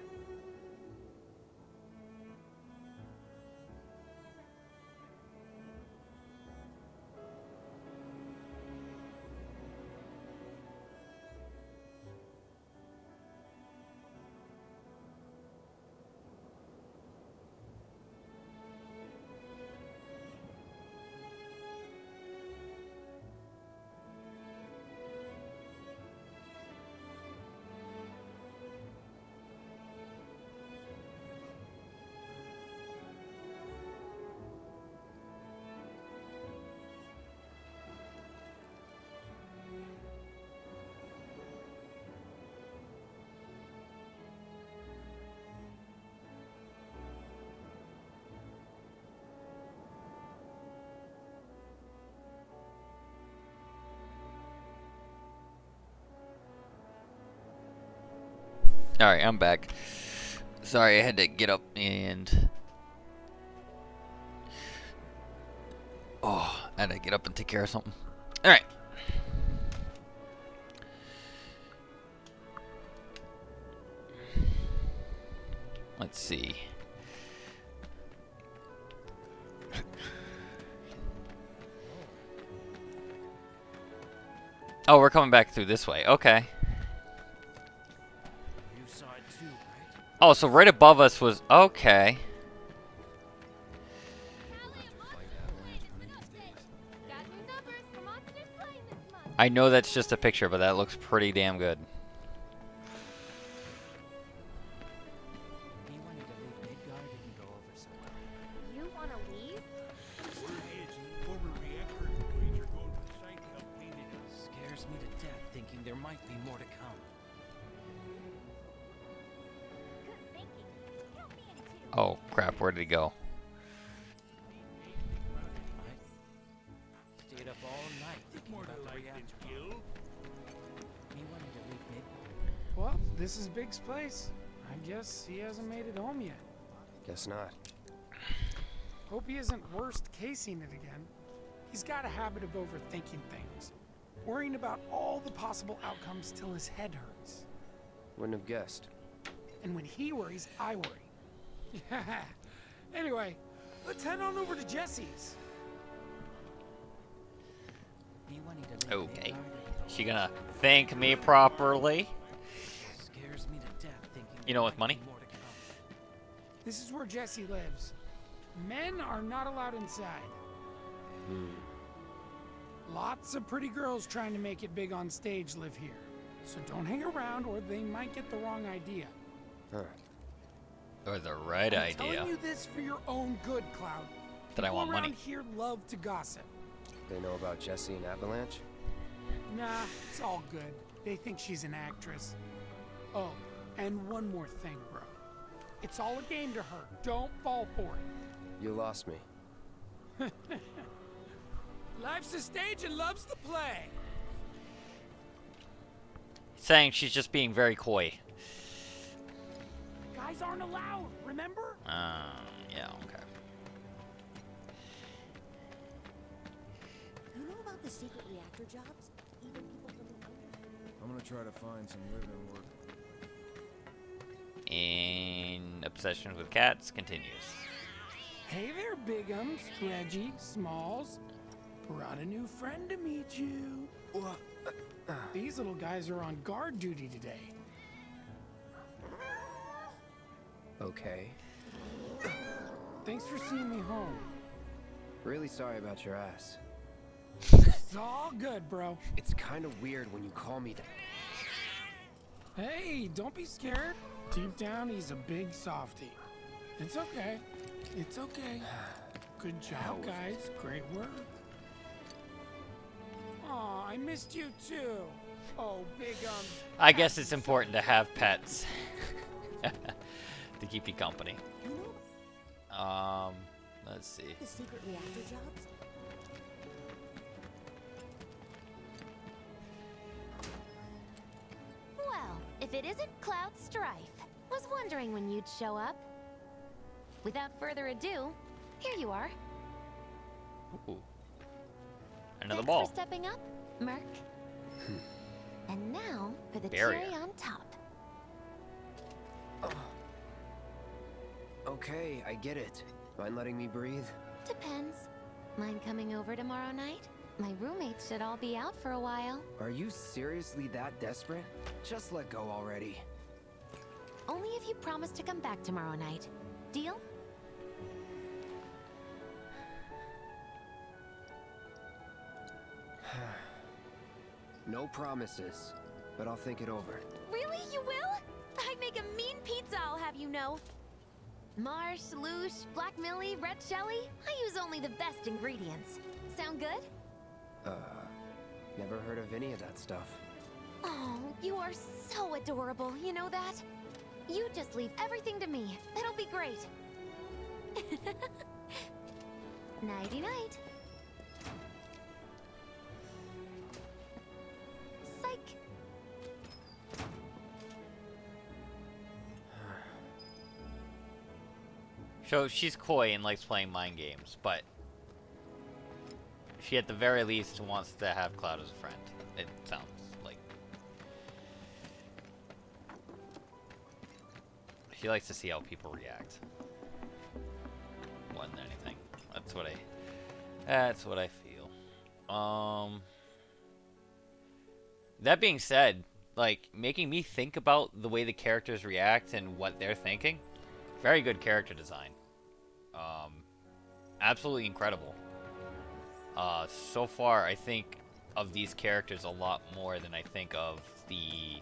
Alright, I'm back. Sorry, I had to get up and... Oh, I had to get up and take care of something. Alright. Let's see. Oh, we're coming back through this way. Okay. You saw it too, right? Oh, so right above us was... Okay. I know that's just a picture, but that looks pretty damn good. You want to leave? Scares me to death thinking there might be more to come. Oh, crap. Where did he go? Stayed up all night thinking about the reactor. Well, this is Big's place. I guess he hasn't made it home yet. Guess not. Hope he isn't worst casing it again. He's got a habit of overthinking things, worrying about all the possible outcomes till his head hurts. Wouldn't have guessed. And when he worries, I worry. Anyway, let's head on over to Jesse's. Okay. She gonna thank me properly? Scares me to death thinking You know, with money? more to come. This is where Jesse lives. Men are not allowed inside. Lots of pretty girls trying to make it big on stage live here. So don't hang around or they might get the wrong idea. Huh. Or the right I'm idea. telling you this for your own good, Cloud. That I want People money. around here love to gossip. They know about Jesse and Avalanche? Nah, it's all good. They think she's an actress. Oh, and one more thing, bro. It's all a game to her. Don't fall for it. You lost me. Life's a stage and love's the play. Saying she's just being very coy. Guys aren't allowed, remember? Yeah, okay. You know about the secret reactor jobs? Even people from the I'm gonna try to find some live-in work. And obsession with cats continues. Hey there, Bigums, Reggie, Smalls. Brought a new friend to meet you. These little guys are on guard duty today. Okay. Thanks for seeing me home. Really sorry about your ass. It's all good, bro. It's kind of weird when you call me that. Hey, don't be scared. Deep down, he's a big softie. It's okay. It's okay. Good job, guys. Great work. Aw, I missed you too. Oh, Bigums. I guess it's important to have pets. To keep you company. Let's see. The secret reactor jobs? Well, if it isn't Cloud Strife. Was wondering when you'd show up. Without further ado, here you are. Ooh. Another Thanks ball. for stepping up, Merc. And now for the Barrier. cherry on top. Okay, I get it. Mind letting me breathe? Depends. Mind coming over tomorrow night? My roommates should all be out for a while. Are you seriously that desperate? Just let go already. Only if you promise to come back tomorrow night. Deal? No promises, but I'll think it over. Really? You will? I'd make a mean pizza, I'll have you know. Marsh, Loosh, Black Millie, Red Shelly. I use only the best ingredients. Sound good? Never heard of any of that stuff. Oh, you are so adorable, you know that? You just leave everything to me. It'll be great. Nighty-night. Psych. So she's coy and likes playing mind games, but she at the very least wants to have Cloud as a friend. It sounds like. She likes to see how people react. More than anything. That's what I feel. That being said, like, making me think about the way the characters react and what they're thinking. Very good character design. Absolutely incredible. So far, I think of these characters a lot more than I think of the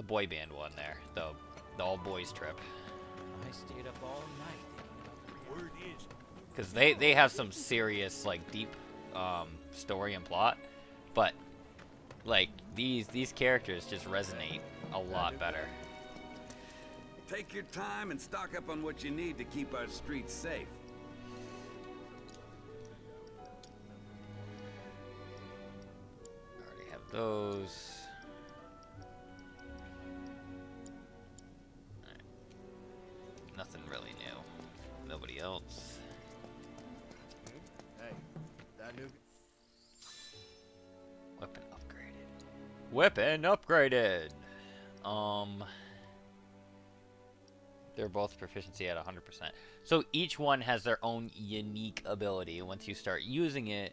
boy band one there, the all boys trip. I stayed up all night thinking about the word is. Because they have some serious, like, deep story and plot, but like these characters just resonate a lot better. Take your time and stock up on what you need to keep our streets safe. Already have those. Right. Nothing really new. Nobody else. Hey, that new... Weapon upgraded. Weapon upgraded. They're both proficiency at 100%. So each one has their own unique ability. Once you start using it,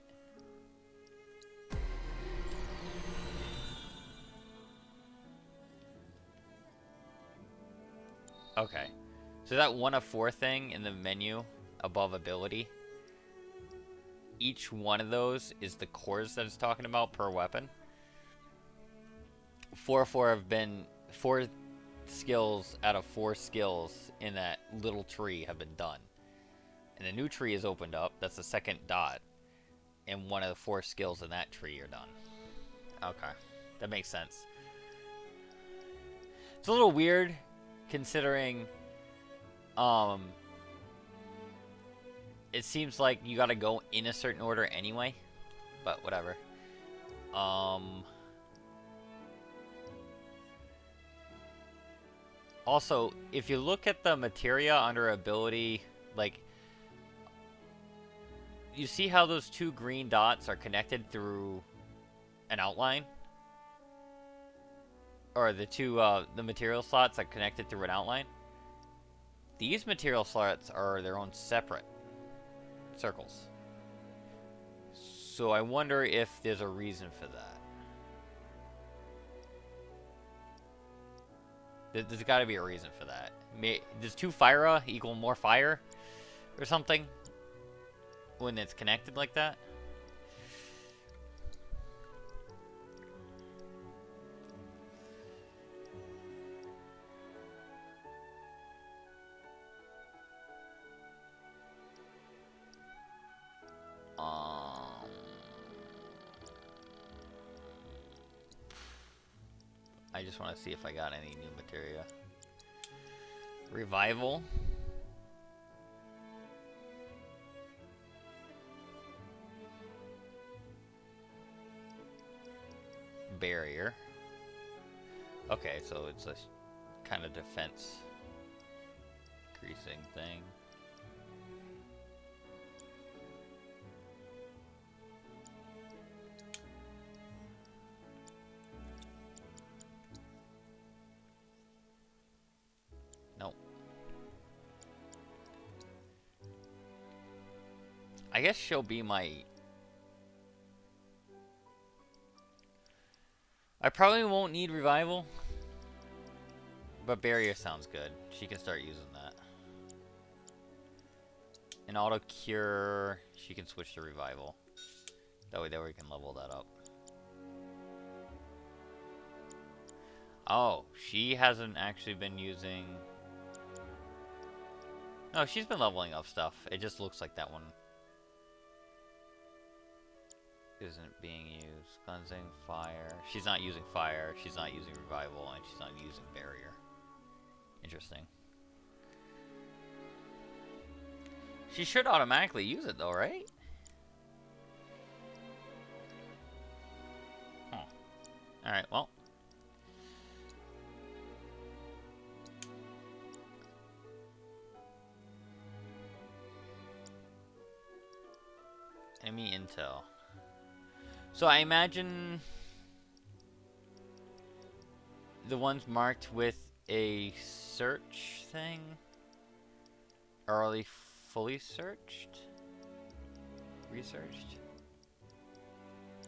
okay. So that 1 of 4 thing in the menu above ability, each one of those is the cores that it's talking about per weapon. 4 of 4 have been 4 skills out of 4 skills in that little tree have been done. And the new tree is opened up. That's the second dot. And 1 of the 4 skills in that tree are done. Okay. That makes sense. It's a little weird considering it seems like you gotta go in a certain order anyway. But whatever. Also, if you look at the materia under ability, like, you see how those 2 green dots are connected through an outline? Or the the material slots are connected through an outline? These material slots are their own separate circles. So I wonder if there's a reason for that. There's got to be a reason for that. Does 2 Fyra equal more fire? Or something? When it's connected like that? I just want to see if I got any new materia. Revival. Barrier. Okay, so it's a kind of defense increasing thing. Nope. I guess she'll be my... I probably won't need revival, but barrier sounds good. She can start using that. And auto cure, she can switch to revival. That way we can level that up. Oh, she hasn't actually been using... No, she's been leveling up stuff. It just looks like that one isn't being used. Cleansing, fire. She's not using fire. She's not using revival, and she's not using barrier. Interesting. She should automatically use it, though, right? Huh. Alright, well. Enemy intel. So I imagine the ones marked with a search thing are already fully searched? Researched?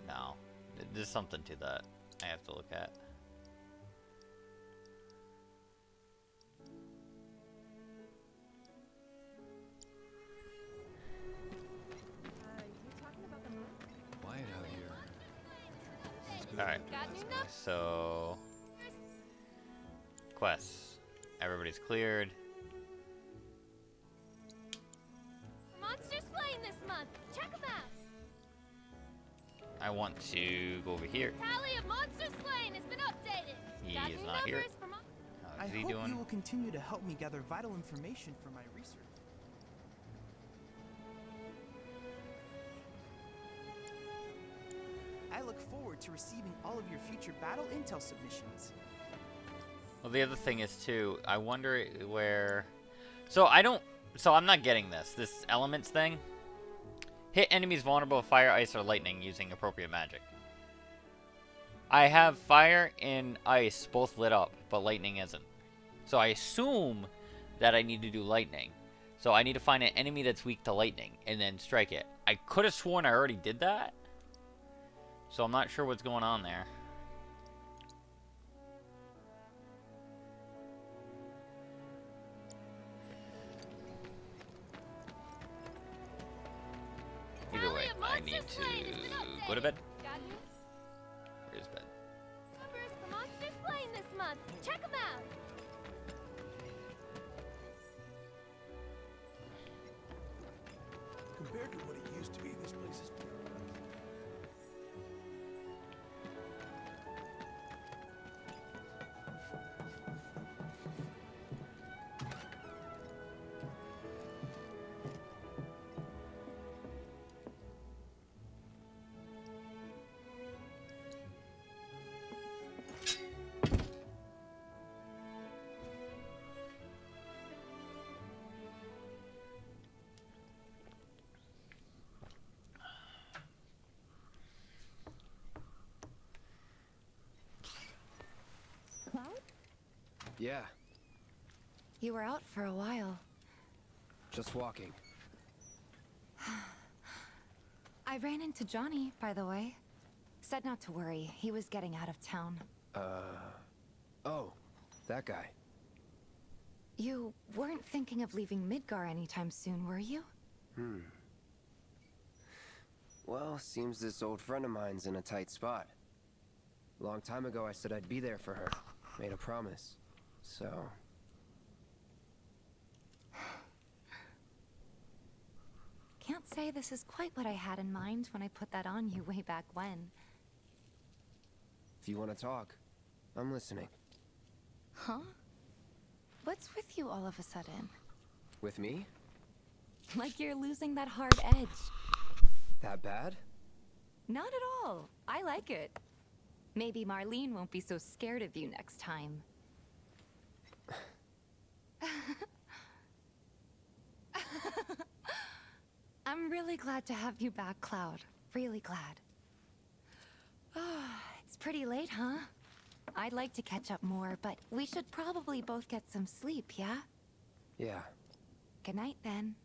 No. There's something to that I have to look at. Quiet out here. Alright. So quests. Everybody's cleared. Monster slain this month. Check them out. I want to go over here. Tally of monster slain has been updated. He Got is new not here. numbers for I How's he hope doing? you will continue to help me gather vital information for my research. I look forward to receiving all of your future battle intel submissions. Well, the other thing is too, I wonder where. So I'm not getting this elements thing. Hit enemies vulnerable to fire, ice, or lightning using appropriate magic. I have fire and ice both lit up, but lightning isn't. So I assume that I need to do lightning. So I need to find an enemy that's weak to lightning and then strike it. I could have sworn I already did that. So I'm not sure what's going on there. Either way, I need to go to bed. Where's bed? numbers for monster slain this month. Check them out. Compared to what it used to be, this place is Cloud? Yeah, You were out for a while. just walking. I ran into Johnny, by the way. Said not to worry. He was getting out of town. Oh, that guy. You weren't thinking of leaving Midgar anytime soon, were you? Well, seems this old friend of mine's in a tight spot. Long time ago, I said I'd be there for her. Made a promise. So... Can't say this is quite what I had in mind when I put that on you way back when. If you want to talk, I'm listening. Huh? What's with you all of a sudden? With me? Like you're losing that hard edge. That bad? Not at all. I like it. Maybe Marlene won't be so scared of you next time. I'm really glad to have you back, Cloud. Really glad. It's pretty late, huh? I'd like to catch up more, but we should probably both get some sleep, yeah? Yeah. Good night, then.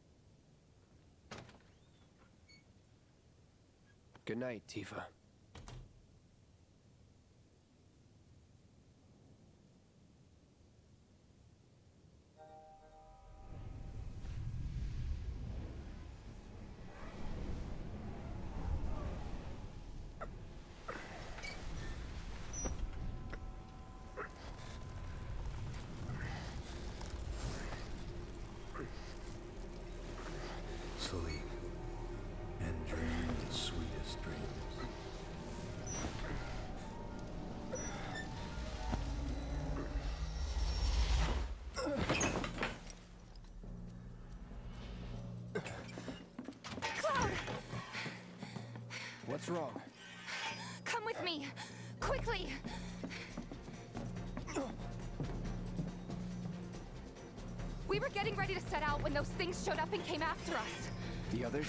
Good night, Tifa. Sleep and dream the sweetest dreams. Cloud! What's wrong? Come with me! Quickly! We were getting ready to set out when those things showed up and came after us. The others?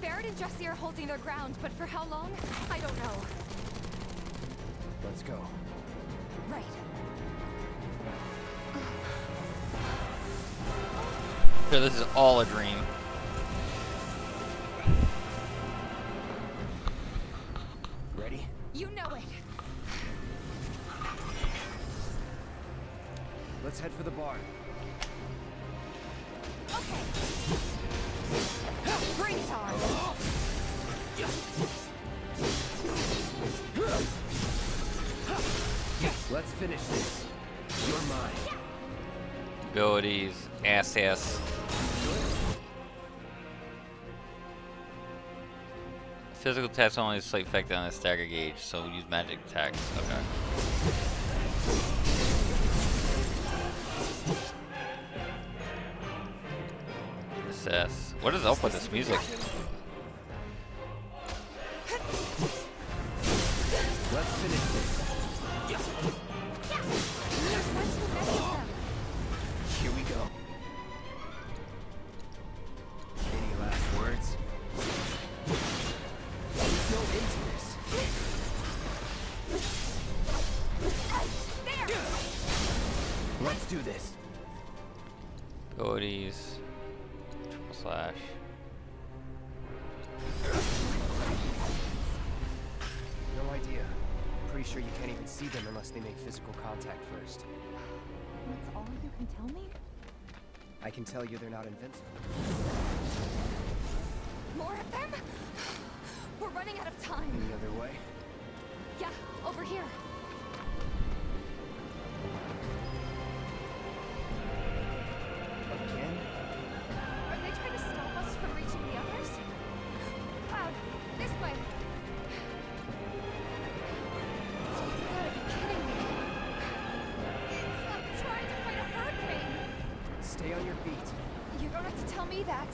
Barrett and Jesse are holding their ground, but for how long? I don't know. Let's go. Right. Sure, this is all a dream. Ready? You know it. Let's head for the barn. Okay. Bring it on. Let's finish this. You're mine. Abilities, ass. Physical attacks only has slight effect on the stagger gauge, so use magic attacks. Okay. Assess. What is up with this music? Let's finish this. Here we go. Any last words? There's no end to this. Let's do this. Abilities. Slash. No idea. Pretty sure you can't even see them unless they make physical contact first. That's all you can tell me? I can tell you they're not invincible. More of them? We're running out of time. Any other way? Yeah, over here. Again? Are they trying to stop us from reaching the others? Cloud, this way. You gotta be kidding me. It's like trying to fight a hurricane. Stay on your feet. You don't have to tell me that.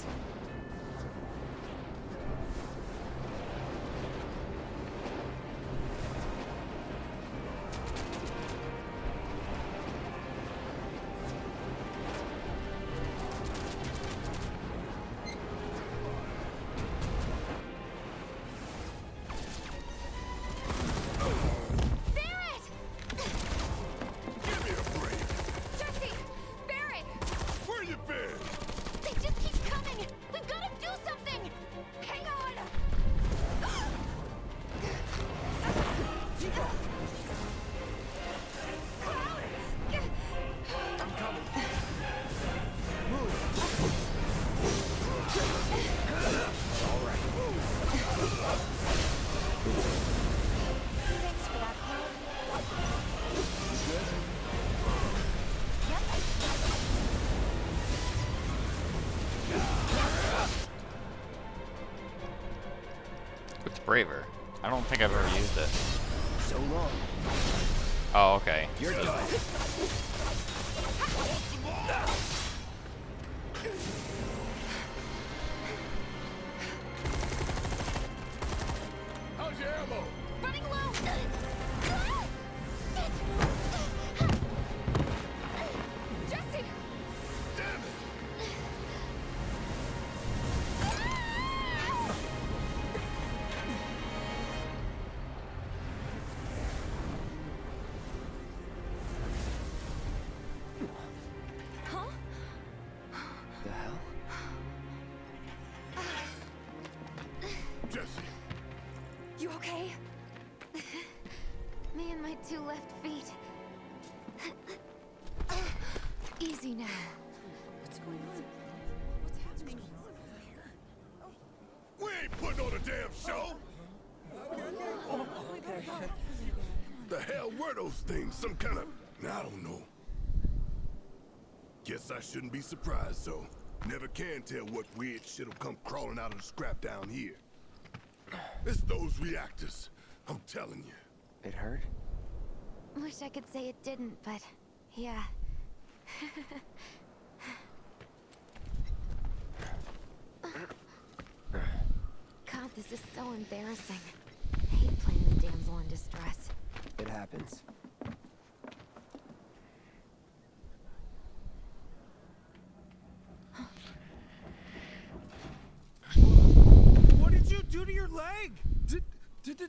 Braver. I don't think I've ever used it. So long. Oh, okay. You're done. How's your ammo? Running low. Jesse! Damn it! Huh? The hell? Jesse. You okay? Me and my two left feet. Easy now. What's going on? What's happening? We ain't putting on a damn show! The hell were those things? Some kind of... I don't know. Guess I shouldn't be surprised, though. Never can tell what weird shit'll come crawling out of the scrap down here. It's those reactors. I'm telling you. It hurt? Wish I could say it didn't, but yeah. God, this is so embarrassing. I hate playing the damsel in distress. It happens.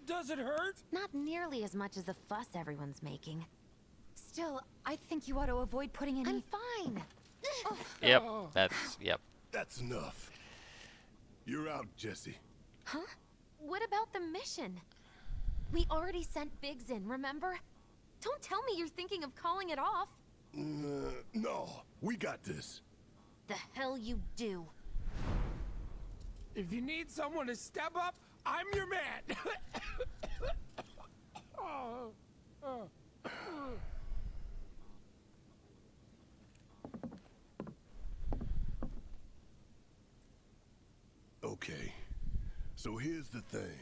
Does it hurt? Not nearly as much as the fuss everyone's making. Still, I think you ought to avoid putting any... I'm fine. Yep, yep. That's enough. You're out, Jesse. Huh? What about the mission? We already sent Biggs in, remember? Don't tell me you're thinking of calling it off. No, we got this. The hell you do. If you need someone to step up, I'm your man. Okay, so here's the thing.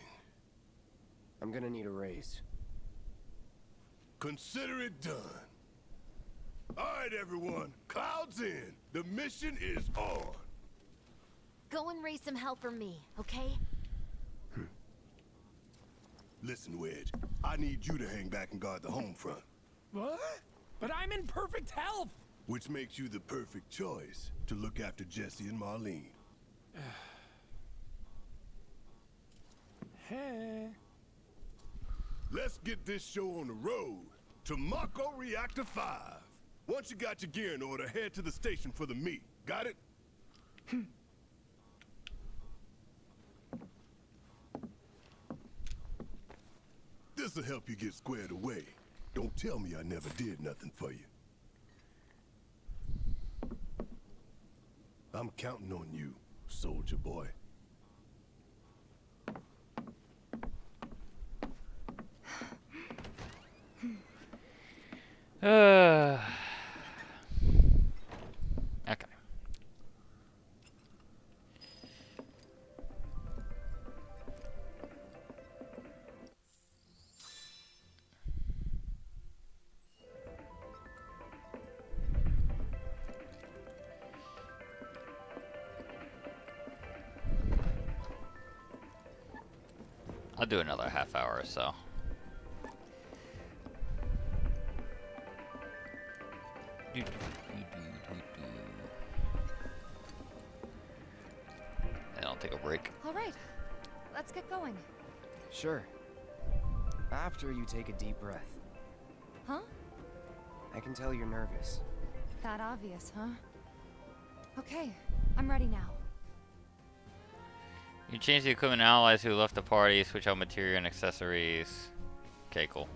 I'm gonna need a raise. Consider it done. All right, everyone, clouds in. The mission is on. Go and raise some hell for me, okay? Listen, Wedge, I need you to hang back and guard the home front. What? But I'm in perfect health. Which makes you the perfect choice to look after Jesse and Marlene. Hey. Let's get this show on the road to Mako Reactor 5. Once you got your gear in order, head to the station for the meet. Got it? This'll help you get squared away. Don't tell me I never did nothing for you. I'm counting on you, soldier boy. Okay. I'll do another half hour or so. And I'll take a break. All right, let's get going. Sure. After you take a deep breath. Huh? I can tell you're nervous. That obvious, huh? Okay, I'm ready now. You change the equipment allies who left the party, switch out material and accessories. Okay, cool.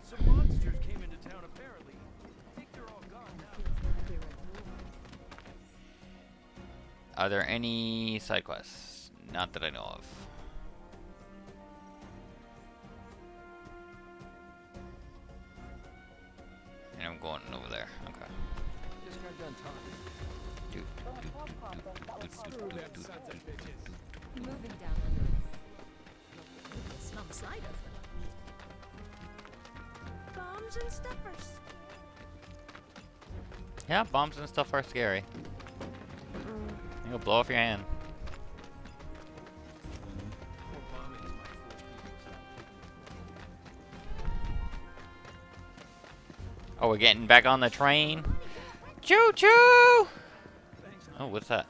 Some monsters came into town apparently. I think they're all gone now. Are there any side quests? Not that I know of. And I'm going over there. Okay. Just got done talking. Screw them sons of bitches. Moving down under Some side of bombs and stuffers. Yeah, bombs and stuff are scary. You'll blow off your hand. Oh, we're getting back on the train. Choo choo! Oh, what's that?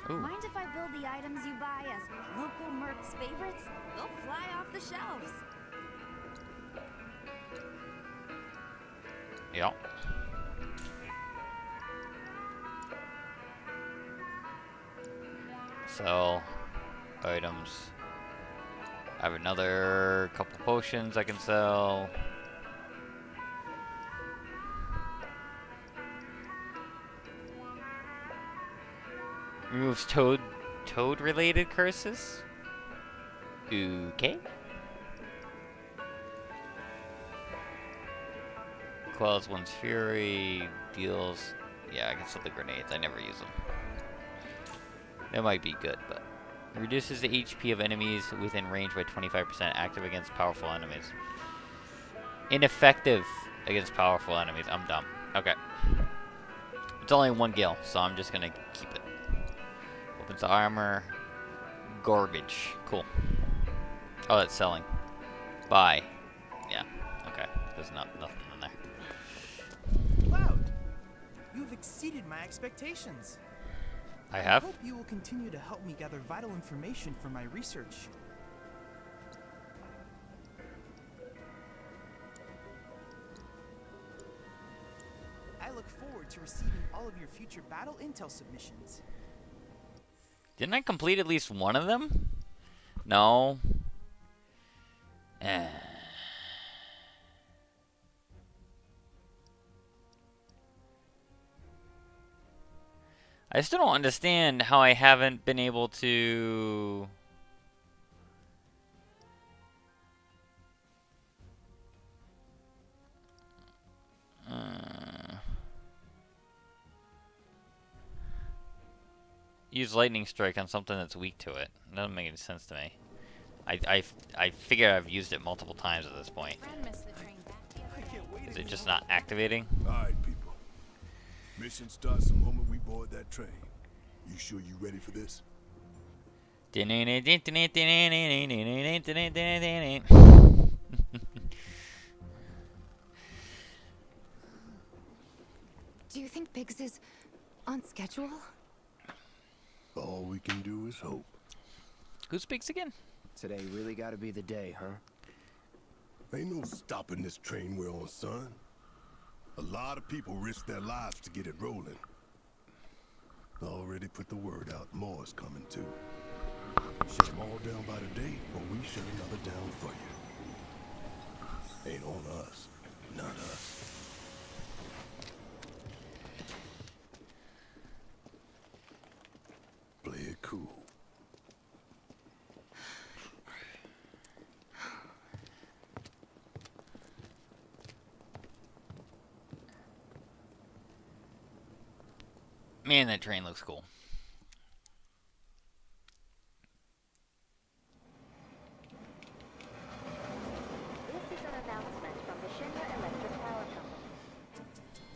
Ooh. Mind if I build the items you buy as local mercs' favorites? They'll fly off the shelves. Yep. Sell items. I have another couple potions I can sell. Removes toad related curses. Okay. Quells one's fury, deals. Yeah, I can sell the grenades. I never use them. That might be good, but reduces the HP of enemies within range by 25%. Active against powerful enemies. Ineffective against powerful enemies. I'm dumb. Okay. It's only one gil, so I'm just gonna keep it. Opens the armor. Garbage. Cool. Oh, that's selling. Buy. Yeah. Okay. There's nothing in there. Cloud, you've my expectations. I have? I hope you will continue to help me gather vital information for my research. I look forward to receiving all of your future battle intel submissions. Didn't I complete at least one of them? No. I still don't understand how I haven't been able to... use lightning strike on something that's weak to it. It doesn't make any sense to me. I figure I've used it multiple times at this point. Is it just not activating? Alright, people. Mission starts the moment we board that train. You sure you ready for this? Do you think Biggs is on schedule? All we can do is hope. Who speaks again? Today really gotta be the day, huh? Ain't no stopping this train we're on, son. A lot of people risk their lives to get it rolling. Already put the word out, more is coming too. Shut them all down by the date, or we shut another down for you. Ain't on us, not us. Play it cool. Man, that train looks cool. This is an announcement from the Shinra Electric Power Company.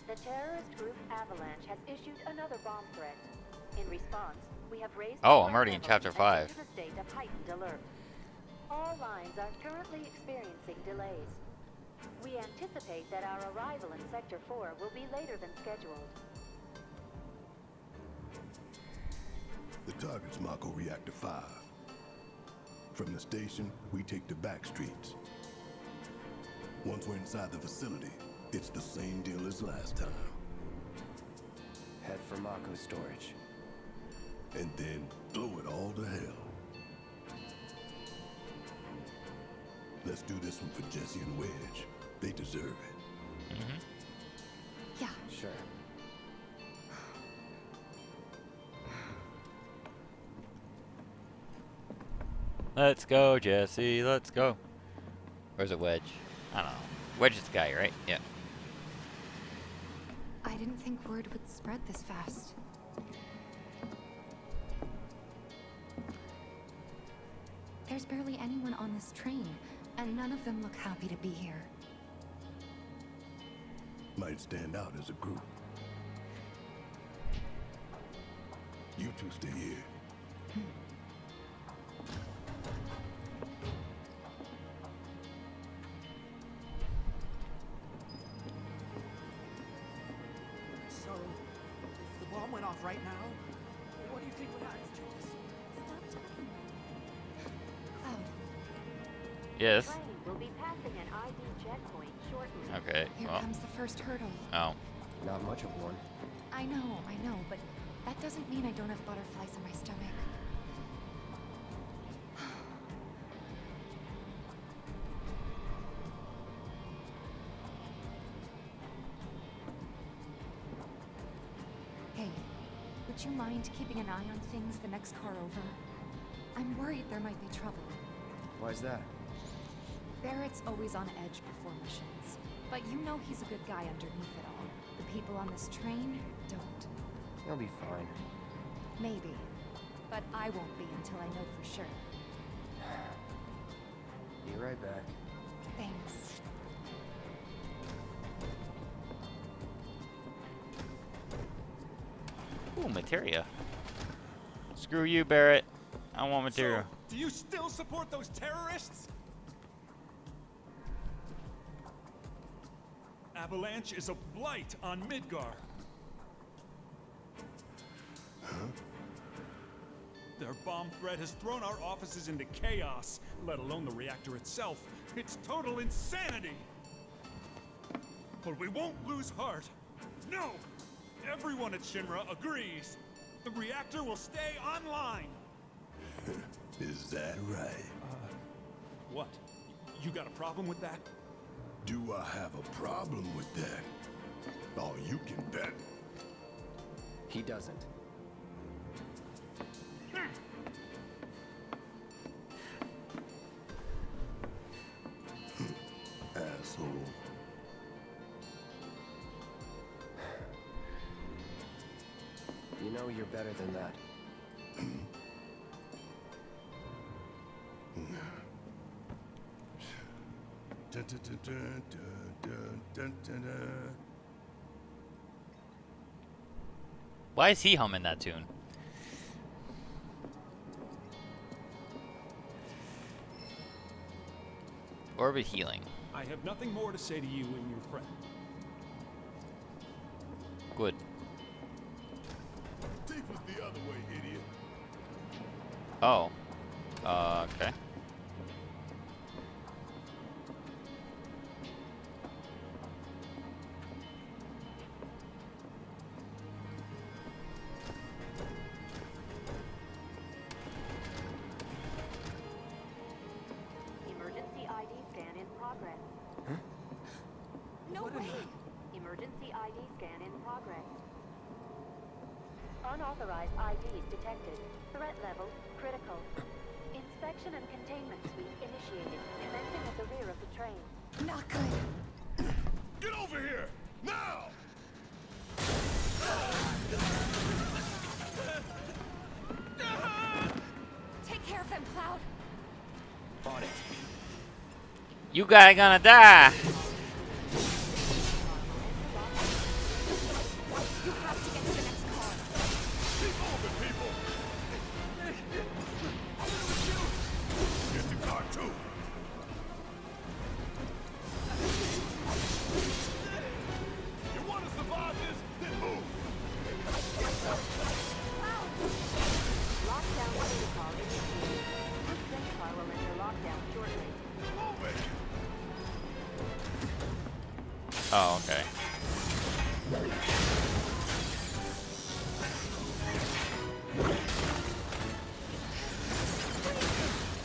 The terrorist group Avalanche has issued another bomb threat. In response, we have raised Oh, the I'm already in threat chapter level 5. to the state of heightened alert. All lines are currently experiencing delays. We anticipate that our arrival in Sector 4 will be later than scheduled. The target's Mako Reactor 5. From the station, we take the back streets. Once we're inside the facility, it's the same deal as last time. Head for Mako storage. And then blow it all to hell. Let's do this one for Jesse and Wedge. They deserve it. Mm-hmm. Yeah. Sure. Let's go, Jesse. Let's go. Where's it, Wedge? I don't know. Wedge is the guy, right? Yeah. I didn't think word would spread this fast. There's barely anyone on this train, and none of them look happy to be here. Might stand out as a group. You two stay here. So, if the bomb went off right now, what do you think would happen to us? Stop talking. Yes. The train will be passing an ID checkpoint shortly. Okay. Here Well. comes the first hurdle. Oh. Not much of one. I know, but that doesn't mean I don't have butterflies in my stomach. Hey, would you mind keeping an eye on things the next car over? I'm worried there might be trouble. Why's that? Barrett's always on edge before missions, but you know he's a good guy underneath it all. The people on this train don't. He'll be fine. Maybe, but I won't be until I know for sure. Be right back. Thanks. Ooh, materia. Screw you, Barrett. I want materia. So, do you still support those terrorists? Avalanche is a blight on Midgar. Their bomb threat has thrown our offices into chaos, let alone the reactor itself. It's total insanity! But we won't lose heart. No! Everyone at Shinra agrees. The reactor will stay online. Is that right? What? You got a problem with that? Do I have a problem with that? Oh, you can bet. He doesn't. Asshole. You know you're better than that. Dun, dun, dun, dun, dun, dun, dun, dun. Why is he humming that tune? Orbit healing. I have nothing more to say to you and your friend. Good. Tifa's the other way, idiot. Oh. Okay. Emergency ID scan in progress. No way! Emergency ID scan in progress. Unauthorized IDs detected. Threat level critical. Inspection and containment suite initiated, commencing at the rear of the train. Not good. Get over here! Now! Take care of them, Cloud. On it. You guys gonna die! You have to get to the next car. Keep moving, people! Get the car, too! You want to survive this? Then move! Lockdown protocol initiated. This train car will enter lockdown shortly. Move it! Oh, okay.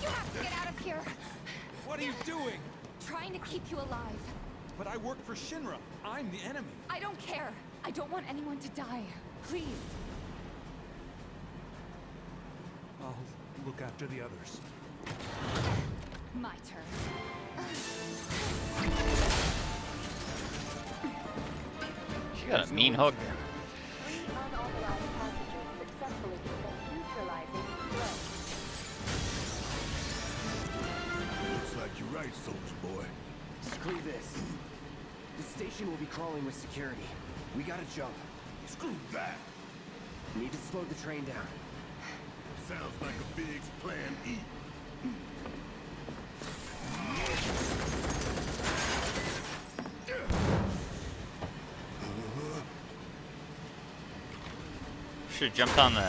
You have to get out of here. What are you doing? Trying to keep you alive. But I work for Shinra. I'm the enemy. I don't care. I don't want anyone to die. Please. I'll look after the others. My turn. She got a mean hook. 3 unauthorized passengers successfully began neutralizing threat. Looks like you're right, soldier boy. Screw this. The station will be crawling with security. We gotta jump. Screw that! Need to slow the train down. Sounds like a Biggs plan E. Should've jumped on the...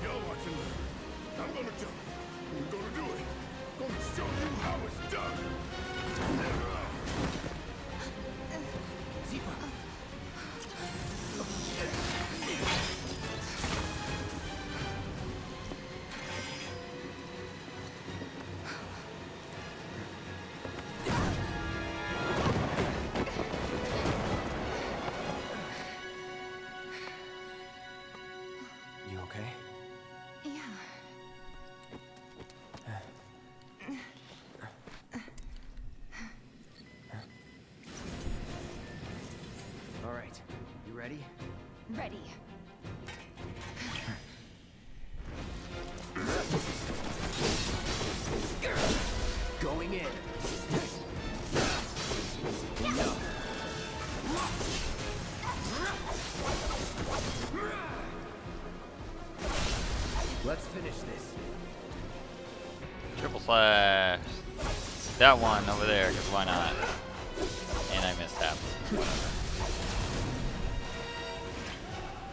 Y'all watch and learn. I'm gonna jump. I'm gonna do it. Gonna show you how it's done. Tifa! You okay? Yeah. All right. You ready? Ready. Going in. Let's finish this. Triple slash. That one over there, because why not? And happened.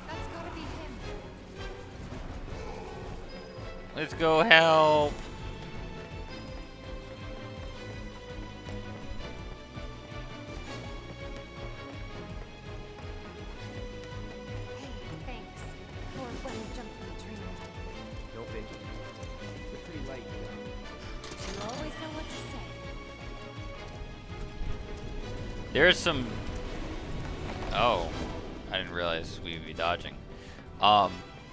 That's gotta be him. Let's go help. Hey, thanks. For when we jumped from the train. No biggie. You're pretty light, you know. You always know what to say. There's some. Oh, I didn't realize we'd be dodging.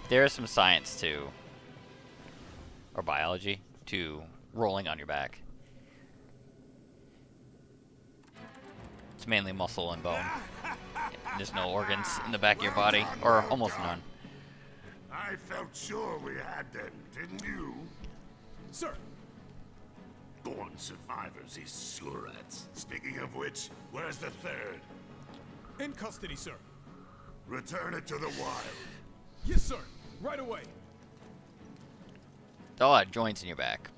There is some science to, or biology to rolling on your back. It's mainly muscle and bone. There's no organs in the back of your body, or almost none. I felt sure we had them, didn't you? Sir. Born survivors, these surats. Speaking of which, where's the third? In custody, sir. Return it to the wild. Yes, sir. Right away. A lot of joints in your back,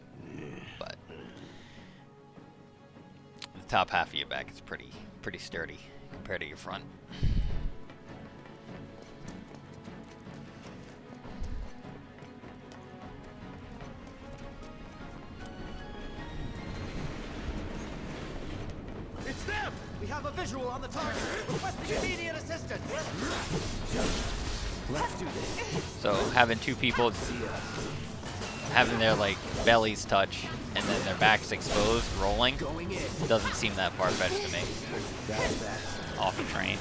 but the top half of your back is pretty sturdy compared to your front. It's them! We have a visual on the target. Requesting immediate assistance. Let's do this. So having two people having their like bellies touch and then their backs exposed, rolling, doesn't seem that far-fetched to me. Off the train.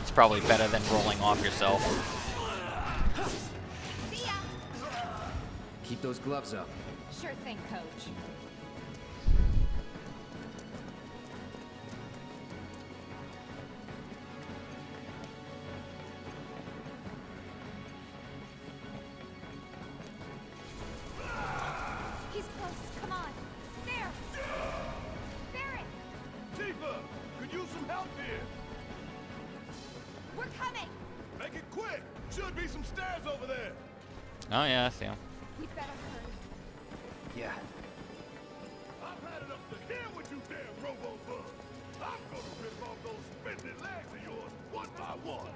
It's probably better than rolling off yourself. Keep those gloves up. Sure thing, Coach. He's close. Come on. There. Barrett. Tifa, could use some help here. We're coming. Make it quick. Should be some stairs over there. Oh yeah, I see him. We better hurry. Yeah. I've had it up to here with you damn robo-bugs. I'm gonna rip off those spindly legs of yours one by one.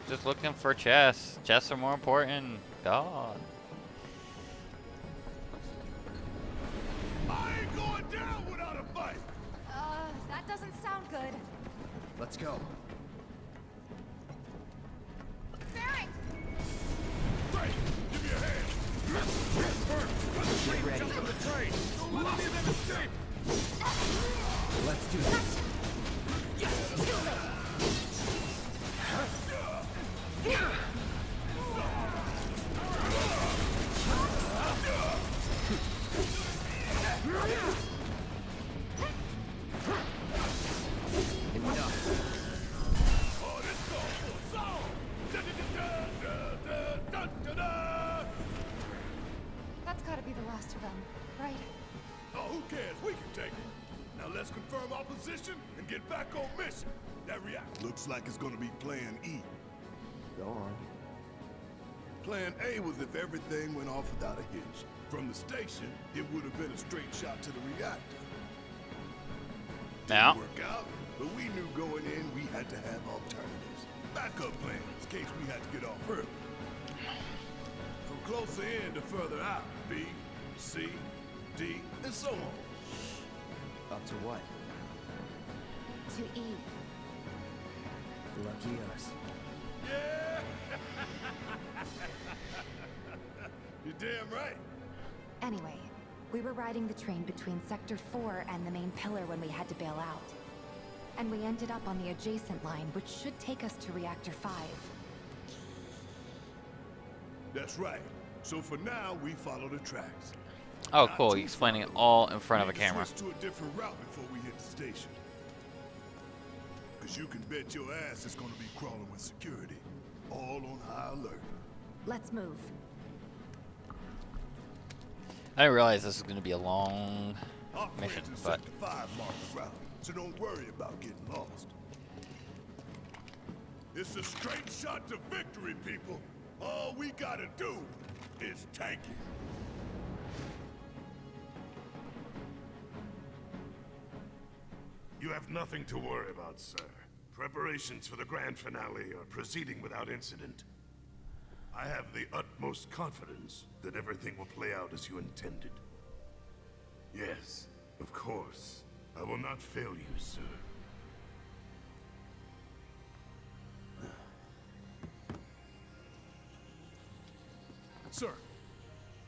Just looking for chests. Chests are more important. God. I ain't going down without a fight. That doesn't sound good. Let's go. Barrett! Great, give me a hand. Get ready. Jump from the train. Don't let any of them escape. Let's do this. That's gotta be the last of them, right? Oh, who cares? We can take it. Now let's confirm our position and get back on mission. That react looks like it's gonna be Plan E. Go on. Plan A was if everything went off without a hitch. From the station, it would have been a straight shot to the reactor. Now. Didn't work out, but we knew going in we had to have alternatives. Backup plans in case we had to get off early. From closer in to further out, B, C, D, and so on. Up to what? To E. Lucky us. Yeah! You're damn right. Anyway, we were riding the train between Sector 4 and the main pillar when we had to bail out. And we ended up on the adjacent line, which should take us to Reactor 5. That's right. So for now, we follow the tracks. Oh, cool. You're explaining it all in front of a camera. Switch to a different route before we hit the station. Because you can bet your ass it's going to be crawling with security. All on high alert. Let's move. I didn't realize this was going to be a long mission, Operators but Sector 5 mark the route, so don't worry about getting lost. It's a straight shot to victory, people. All we gotta do is take it. You have nothing to worry about, sir. Preparations for the grand finale are proceeding without incident. I have the utmost confidence that everything will play out as you intended. Yes, of course. I will not fail you, sir. Sir,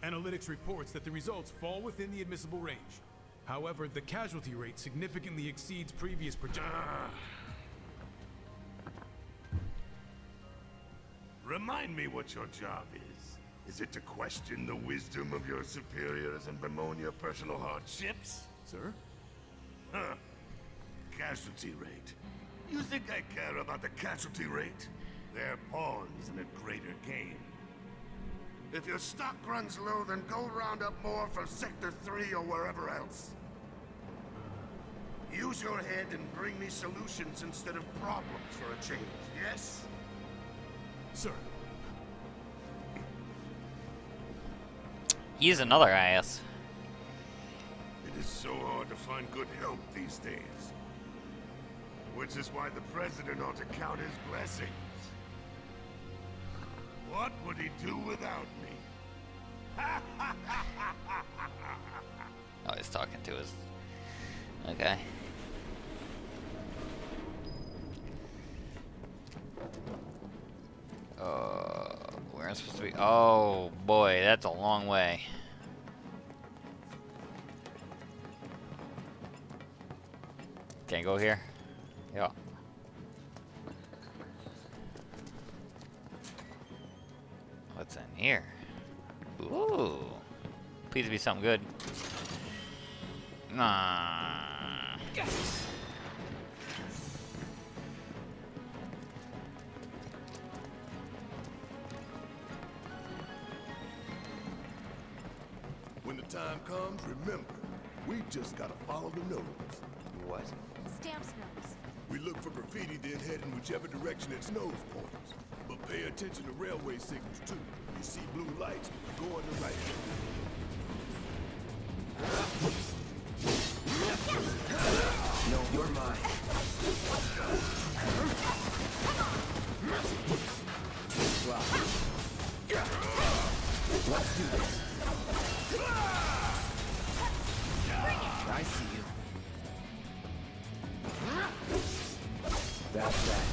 analytics reports that the results fall within the admissible range. However, the casualty rate significantly exceeds previous projections. Remind me what your job is. Is it to question the wisdom of your superiors and bemoan your personal hardships? Sir? Huh. Casualty rate. You think I care about the casualty rate? They're pawns in a greater game. If your stock runs low, then go round up more for Sector 3 or wherever else. Use your head and bring me solutions instead of problems for a change, yes? Sir. He's another ass. It is so hard to find good help these days. Which is why the President ought to count his blessings. What would he do without me? Oh, he's talking to his... Okay. Where am I supposed to be? Oh, boy, that's a long way. Can't go here? Yeah. What's in here? Ooh. Please be something good. Nah. When the time comes, remember, we just gotta follow the nose. What? Stamp's nose. We look for graffiti, then head in whichever direction its nose points. But pay attention to railway signals, too. You see blue lights, go on the right. No, you're mine. Well, let's do this. I see you. That's that.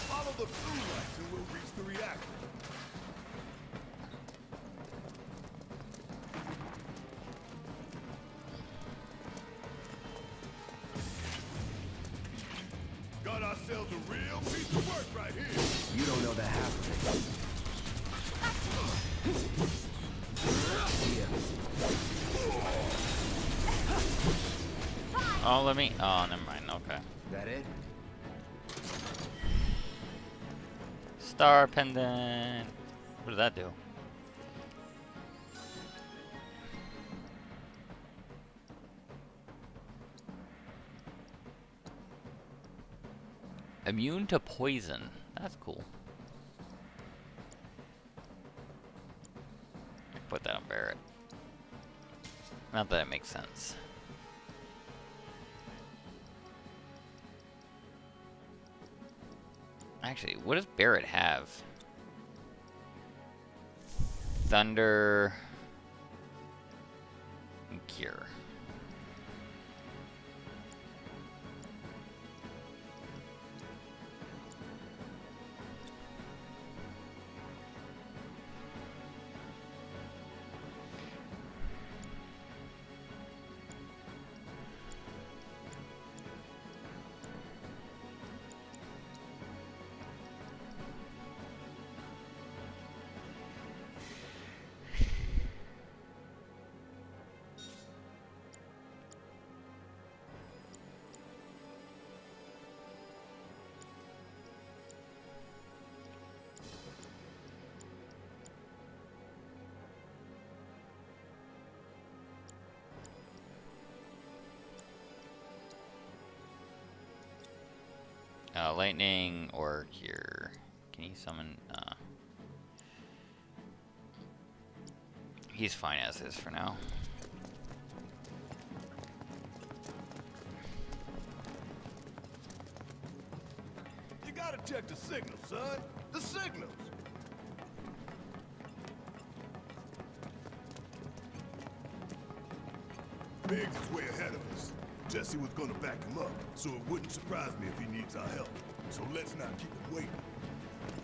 Follow the blue lights and we'll reach the reactor. Got ourselves a real piece of work right here. You don't know the half of it. Oh, let me... Oh, never mind. Okay. That it? Star pendant. What does that do? Immune to poison. That's cool. Put that on Barrett. Not that it makes sense. Actually, what does Barrett have? Thunder and Cure. Lightning or Cure. Can he summon? He's fine as is for now. Check the signals, son. The signals. Biggs is way ahead of us. Jesse was gonna back him up, so it wouldn't surprise me if he needs our help. So let's not keep him waiting.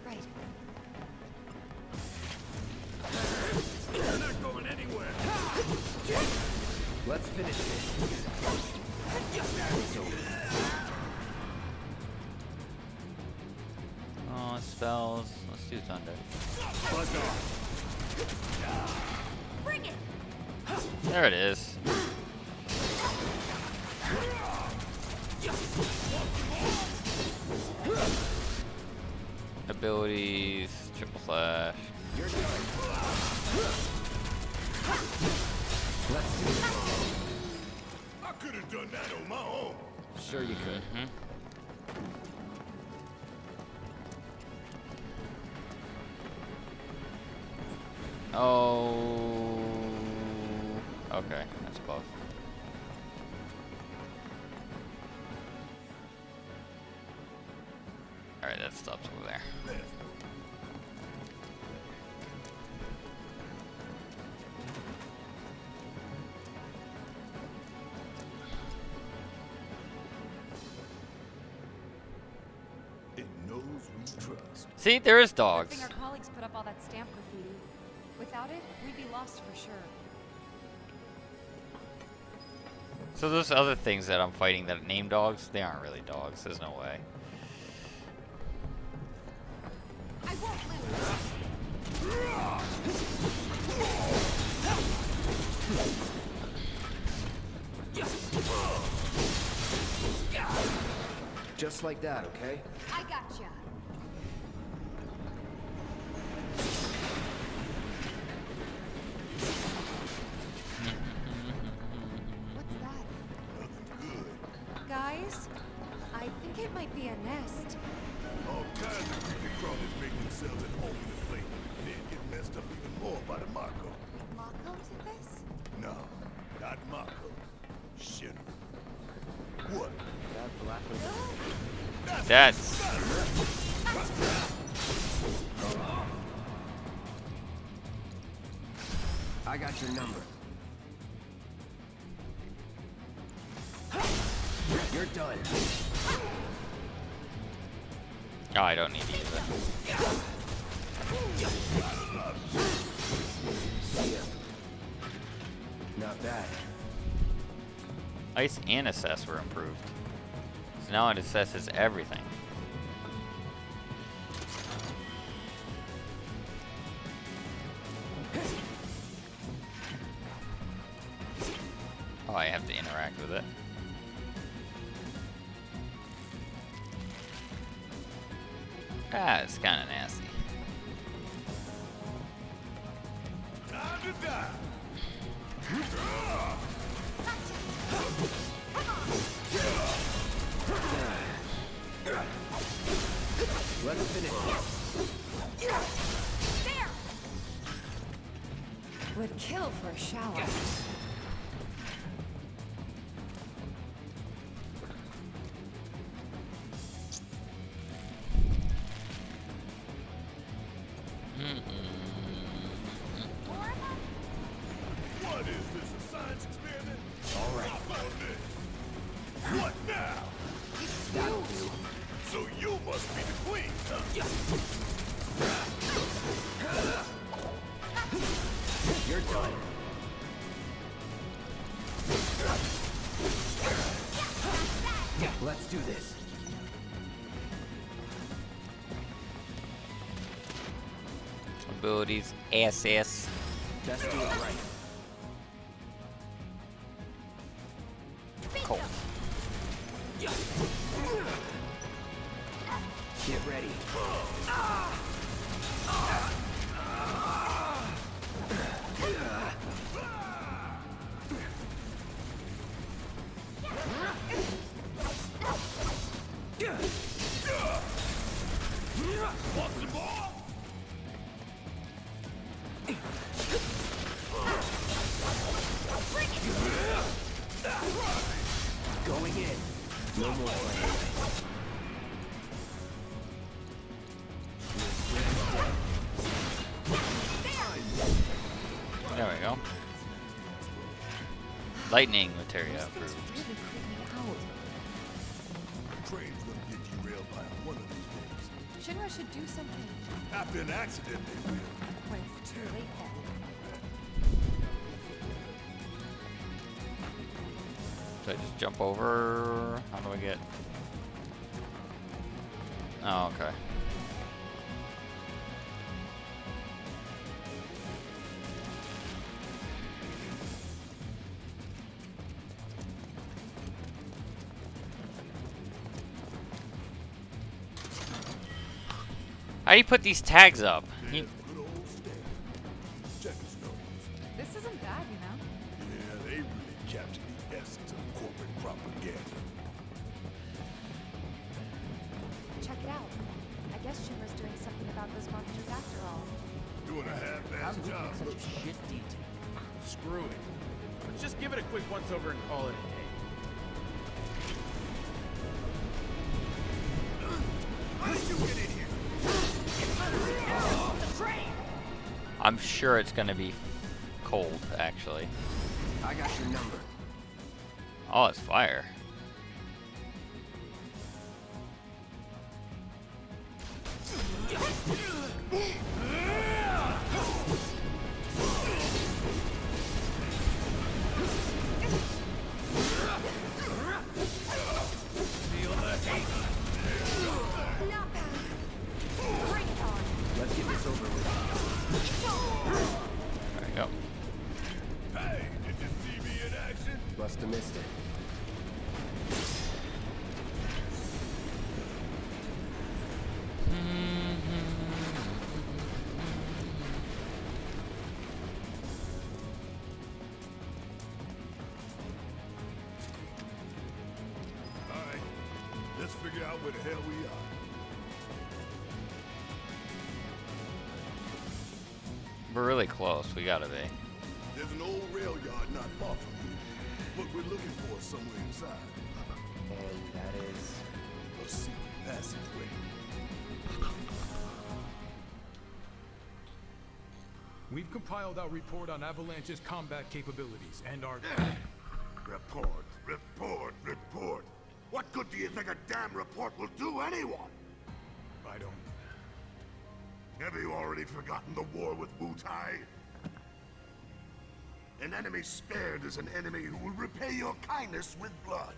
Right. You're not going anywhere. Let's finish this. Oh, spells. Let's do thunder. Buzz off. Bring it! There it is. Abilities, triple slash. You're done. Let's do it. I could have done that on my own. Sure you could. Oh. Okay, that's above. Alright, that stops over there. It knows we trust. See, there is Good dogs. thing our colleagues put up all that stamp graffiti. Without it, we'd be lost for sure. So those other things that I'm fighting that name dogs, they aren't really dogs. There's no way. I won't Just like that, okay? I gotcha. What's that? Guys, I think it might be a nest. All kinds of creepy crawlers make themselves at home in the place, and then get messed up even more by the Mako. Mako did this? No, not Mako. Shit. What? That black That's. I got your number. You're done. Oh, I don't need to use it. Not bad. Ice and assess were improved. So now it assesses everything. Oh, I have to interact with it. Ah, it's kind of nasty. Time to die. Let's finish this. There! Would kill for a shower. What is this, a science experiment? All right. How about this? What now? That'll do. So you must be the queen, huh? You're done. Let's do this. Abilities, SS. Just do it right. Cold. Get ready. Want some more? Going in. No more playing. Lightning materia Those things approved. really creep me out. Train's gonna get derailed by one of these days. Shinra should do something. After an accident, they will. When it's too late then. So I just jump over? How do I get? Oh, okay. How do you put these tags up? Good old Stan. Check his nose. This isn't bad, you know. Yeah, they really captured the essence of corporate propaganda. Check it out. I guess Shinra's doing something about those monsters after all. Doing a half-assed job. Such a shit detail. Screw it. Let's just give it a quick once-over and call it a day. How did you get in here? I'm sure it's gonna be cold, actually. I got your number. Oh, it's fire. Let's get this over with. There we go. Hey, did you see me in action? Must have missed it. All right, let's figure out where the hell we are. We're really close. We gotta be. There's an old rail yard not far from here. What we're looking for is somewhere inside. And that is... A secret passageway. We've compiled our report on Avalanche's combat capabilities and our... Report, report, report. What good do you think a damn report will do anyone? I don't... Have you already forgotten the war with Wu-Tai? An enemy spared is an enemy who will repay your kindness with blood.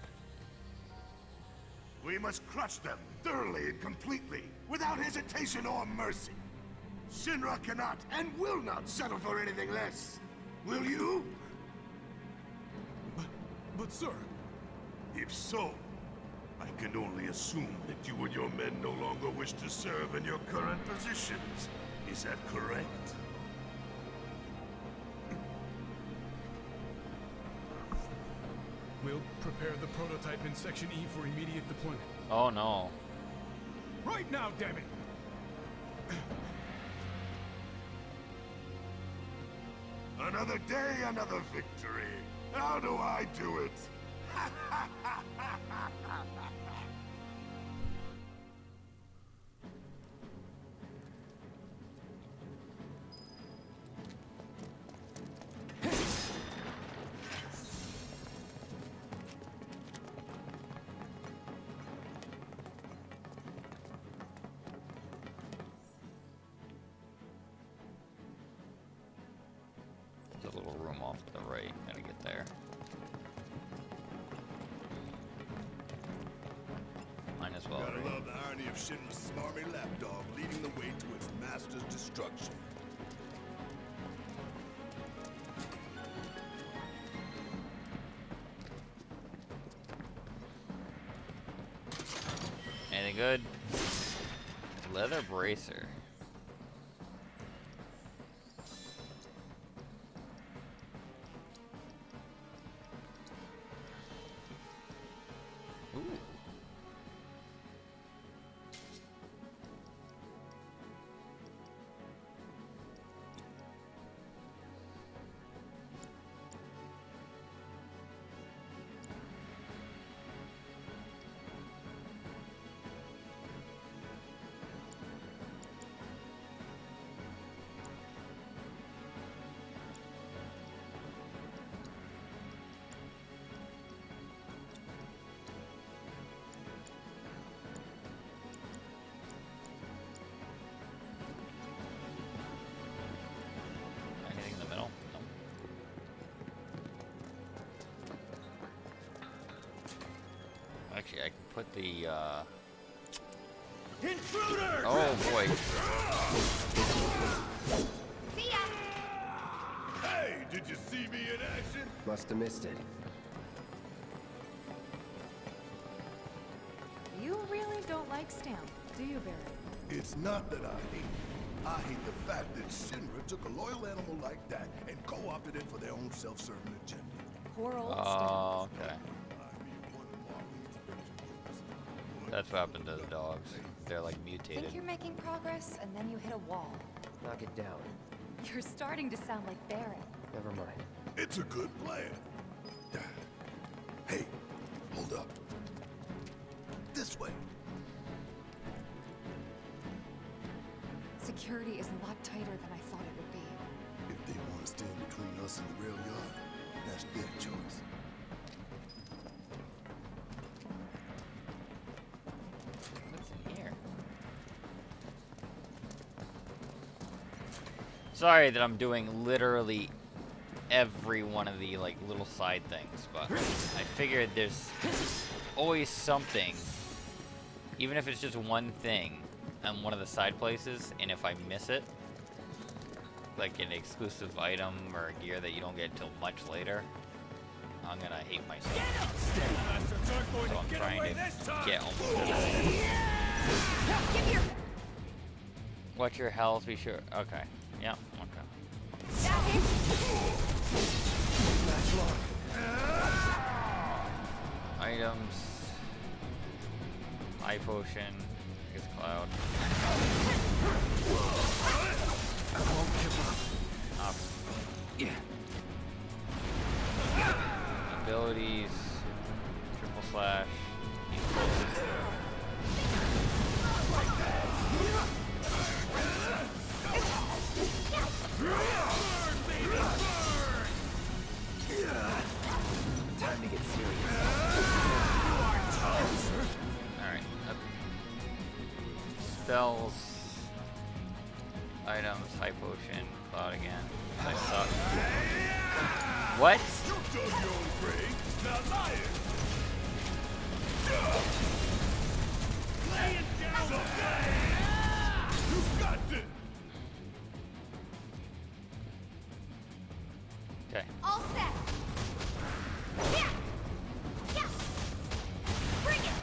We must crush them thoroughly and completely, without hesitation or mercy. Shinra cannot and will not settle for anything less. Will you? But sir... If so, I can only assume that you and your men no longer wish to serve in your current positions. Is that correct? We'll prepare the prototype in Section E for immediate deployment. Oh no. Right now, damn it! Another day, another victory. How do I do it? There's a little room off to the right. Gotta get there. Might as well. Gotta Right? love the irony of Shinra's smarmy lapdog leading the way to its master's destruction. Anything good? Leather bracer. Ooh. Actually, I can put the, Intruder! Oh, boy. See ya! Hey, did you see me in action? Must have missed it. You really don't like Stamp, do you, Barry? It's not that I hate it. I hate the fact that Shinra took a loyal animal like that and co-opted it for their own self-serving agenda. Poor old Oh, Stamp. okay. That's what happened to the dogs. They're like mutated. Think you're making progress, and then you hit a wall. Knock it down. You're starting to sound like Barrett. Never mind. It's a good plan. Hey, hold up. This way. Security is a lot tighter than I thought it would be. If they want to stand between us and the rail yard, that's their choice. What's in here? Sorry that I'm doing literally every one of the like little side things, but I figured there's always something, even if it's just one thing on one of the side places, and if I miss it, like an exclusive item or gear that you don't get until much later, I'm gonna hate myself. So I'm trying to get almost everything. What's your health? Be sure. Okay. Yeah. Okay. Items. Eye potion. Gets cloud. I won't give up. Up. Yeah. Abilities. Triple slash. Time to get serious. Alright. Spells. Items. High potion. Cloud again. I suck. What? You dug your own grave. Now lying. Lay it down. You got this. Okay. All set. Yeah. Yeah. Bring it.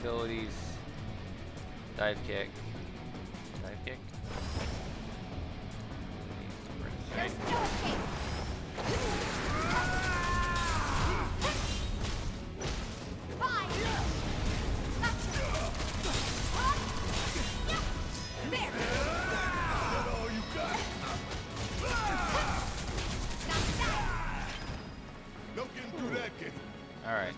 Abilities. Dive kick. Dive kick? There's no escape. Bye. Gotcha. There. That's all you got. No getting through that gate. Alright.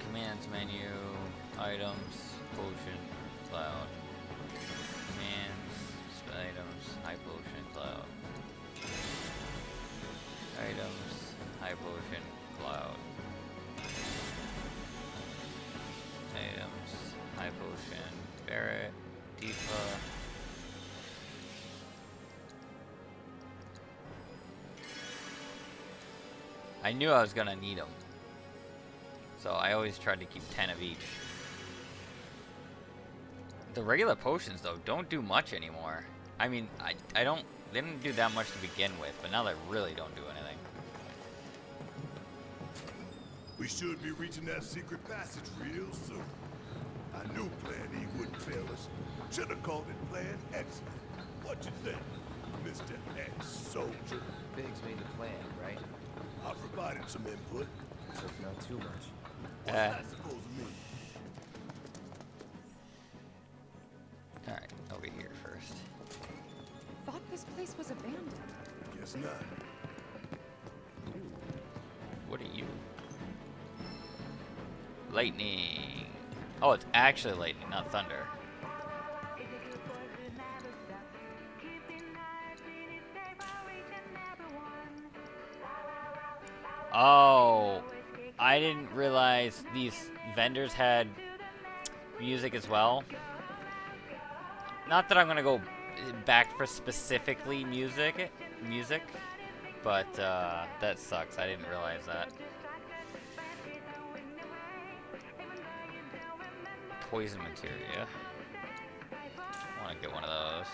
Commands menu. Items. Potion. Cloud. Commands. Items. High potion. Cloud. Items. High potion. Cloud. Items. High potion. Barrett. Tifa. I knew I was gonna need them, so I always tried to keep 10 of each. The regular potions, though, don't do much anymore. I mean, I don't, they didn't do that much to begin with, but now they really don't do anything. We should be reaching that secret passage real soon. I knew Plan E wouldn't fail us. Should have called it Plan Excellent. What you think, Mr. Ex-Soldier? Biggs made the plan, right? I provided some input. So not too much. What's that supposed to mean? Alright, over here first. Thought this place was abandoned. Guess not. What are you? Lightning. Oh, it's actually lightning, not thunder. Oh, I didn't realize these vendors had music as well. Not that I'm gonna go back for specifically music, But that sucks. I didn't realize that. Poison materia. I want to get one of those.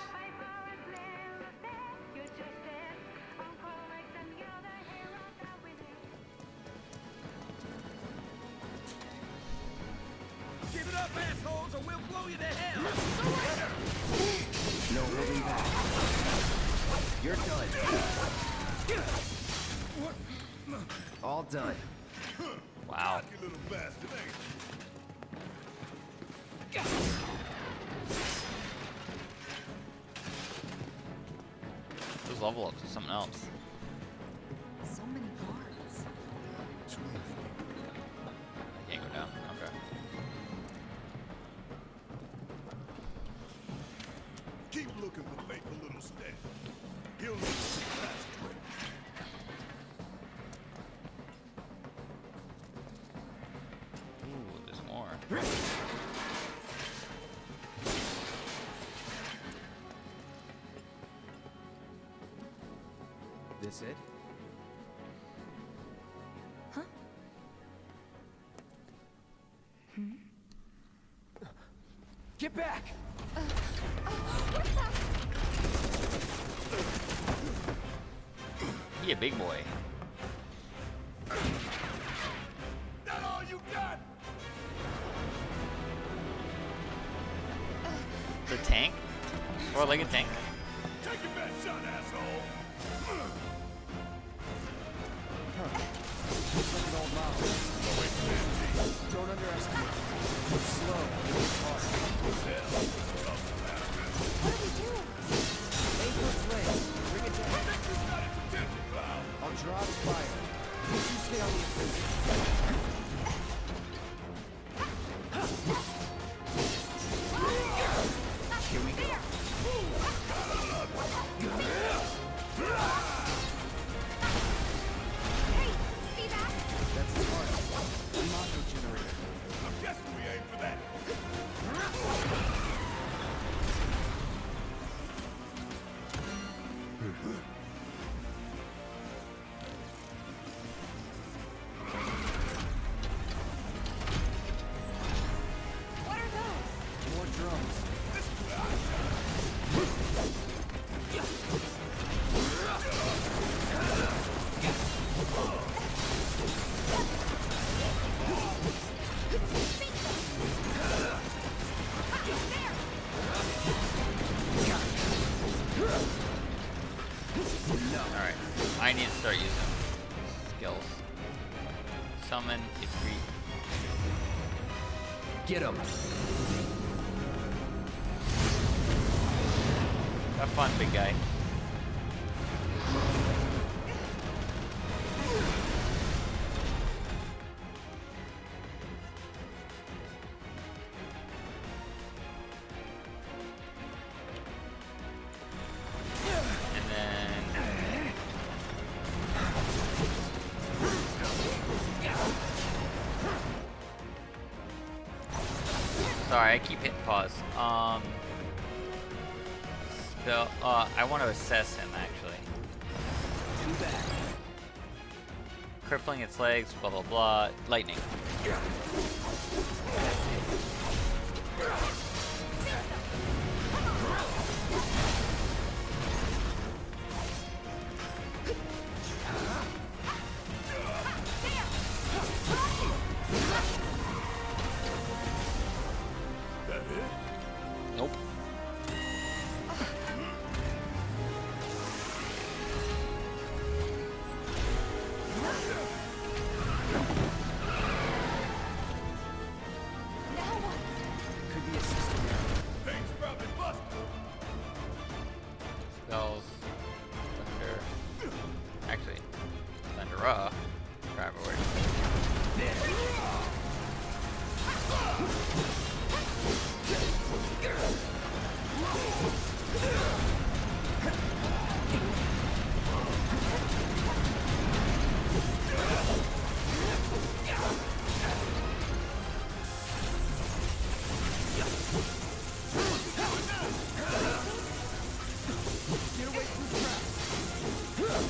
Give it up, assholes, or we'll blow you to hell! No holding back. You're done. All done. Wow. You little bastard, ain't Those level ups are something else. So many guards. I can't go down. Okay. Keep looking for faithful little Stan. He'll lead us to the fast train. Ooh, there's more. This it? Huh? Get back! He a big boy. That all you got? The tank? Or like a tank? Take your best shot, asshole! Looks like an old model. Don't underestimate it. It's slow, but it's hard. What do we do? A-plus legs. Bring it down. I'll draw the fire. You stay on the offensive. Here we go. Hey, see that? That's the part. The Mako generator. I'm guessing we aim for that. What are those? More drums. Alright. I need to start using skills. Summon, Ifrit. Get him. Have fun, big guy. And then sorry, I keep hitting pause. Spell. I want to assess him actually. Too bad. Crippling its legs. Blah blah blah. Lightning. Nope. Could be a system error. Things probably busted. Spells. Thunder. Actually, Thunder. Drive away. Get away from the trap!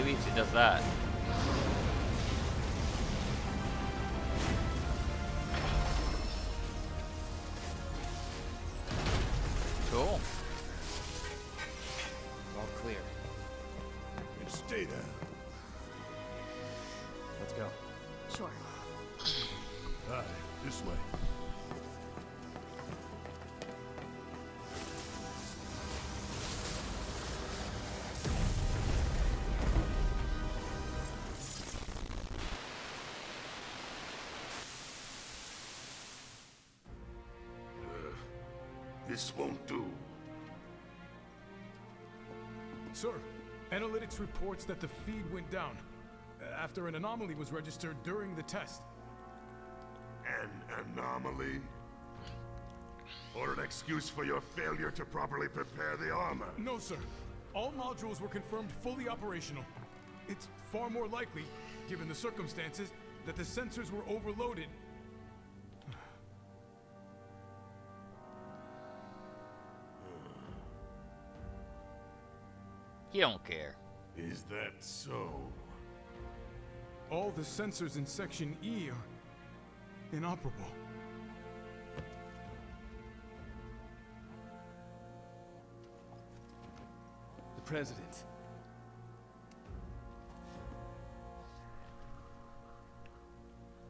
very least he does that. Cool. All clear. And stay down. Let's go. Sure. Aye, this way. This won't do. Sir, analytics reports that the feed went down after an anomaly was registered during the test. An anomaly? Or an excuse for your failure to properly prepare the armor? No, sir. All modules were confirmed fully operational. It's far more likely, given the circumstances, that the sensors were overloaded. You don't care. Is that so? All the sensors in Section E are inoperable. The President.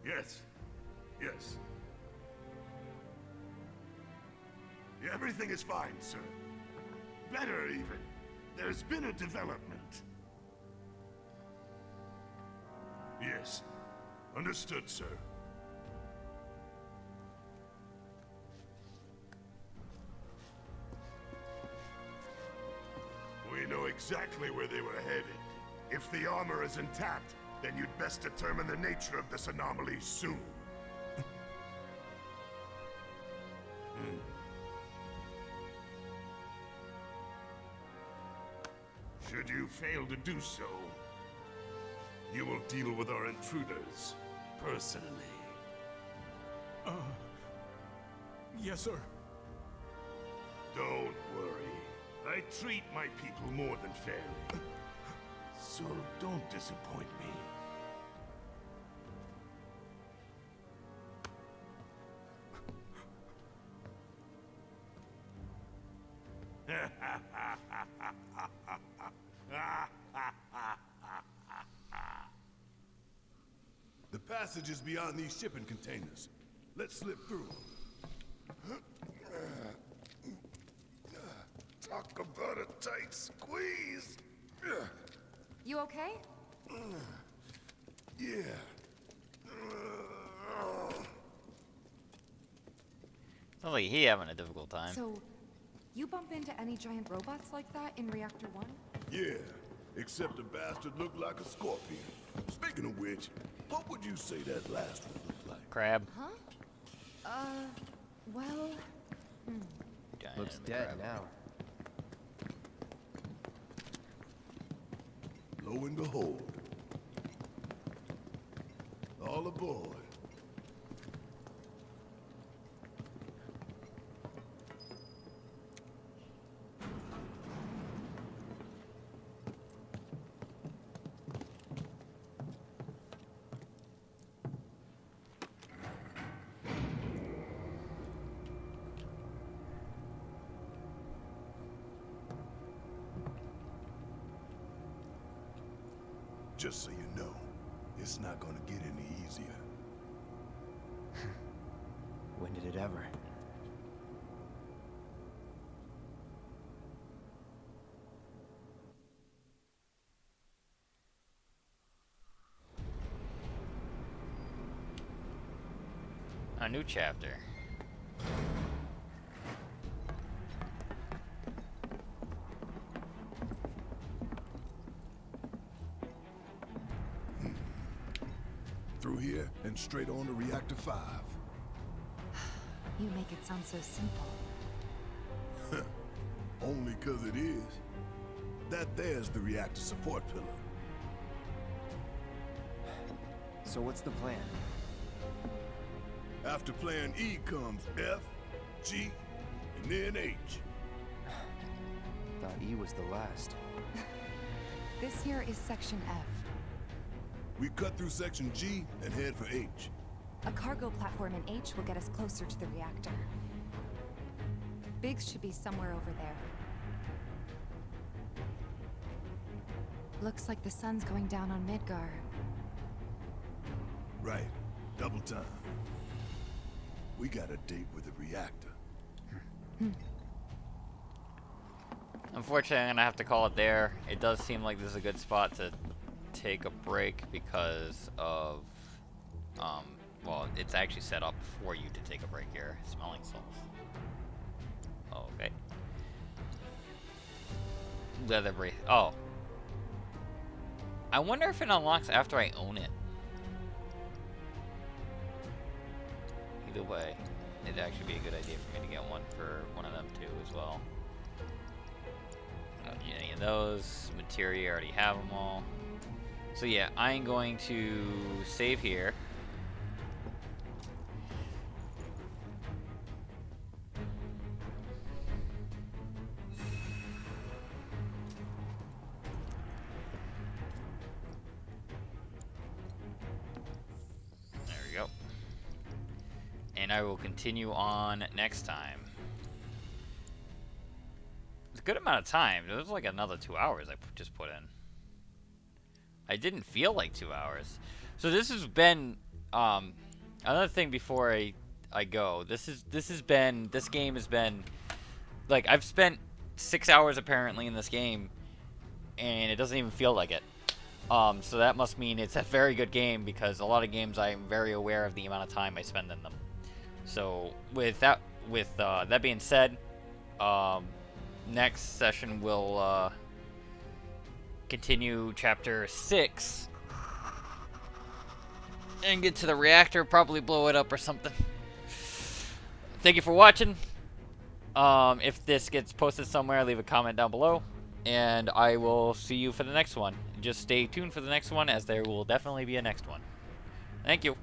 Yes. Yes. Everything is fine, sir. Better, even. There's been a development. Yes. Understood, sir. We know exactly where they were headed. If the armor is intact, then you'd best determine the nature of this anomaly soon. Should you fail to do so, you will deal with our intruders personally. Yes, sir. Don't worry. I treat my people more than fairly. So don't disappoint me. The passage is beyond these shipping containers. Let's slip through. Talk about a tight squeeze. You okay? Yeah. Sounds like he having a difficult time. So, you bump into any giant robots like that in Reactor 1? Yeah, except the bastard looked like a scorpion. Speaking of which, what would you say that last one looked like? Crab. Huh? Well... Looks dead now. Lo and behold. All aboard. Just so you know, it's not gonna get any easier. When did it ever? A new chapter. Through here and straight on to Reactor 5. You make it sound so simple. Only 'cause it is. That there's the reactor support pillar. So what's the plan? After plan E comes F, G, and then H. Thought E was the last. This here is Section F. We cut through Section G and head for H. A cargo platform in H will get us closer to the reactor. Biggs should be somewhere over there. Looks like the sun's going down on Midgar. Right. Double time. We got a date with the reactor. Unfortunately, I'm gonna have to call it there. It does seem like this is a good spot to take a break because of, well, it's actually set up for you to take a break here. Smelling salts. Okay. Leather brace. Oh. I wonder if it unlocks after I own it. Either way, it'd actually be a good idea for me to get one for one of them too as well. I don't need any of those. Materia, I already have them all. So yeah, I'm going to save here. There we go. And I will continue on next time. It's a good amount of time. It was like another 2 hours I just put in. I didn't feel like 2 hours. So this has been another thing before I go. This game has been like I've spent 6 hours apparently in this game, and it doesn't even feel like it. So that must mean it's a very good game because a lot of games I'm very aware of the amount of time I spend in them. So with that being said, next session we'll continue chapter 6 and get to the reactor, probably blow it up or something. Thank you for watching. If this gets posted somewhere, leave a comment down below, and I will see you for the next one. Just stay tuned for the next one, as there will definitely be a next one. Thank you.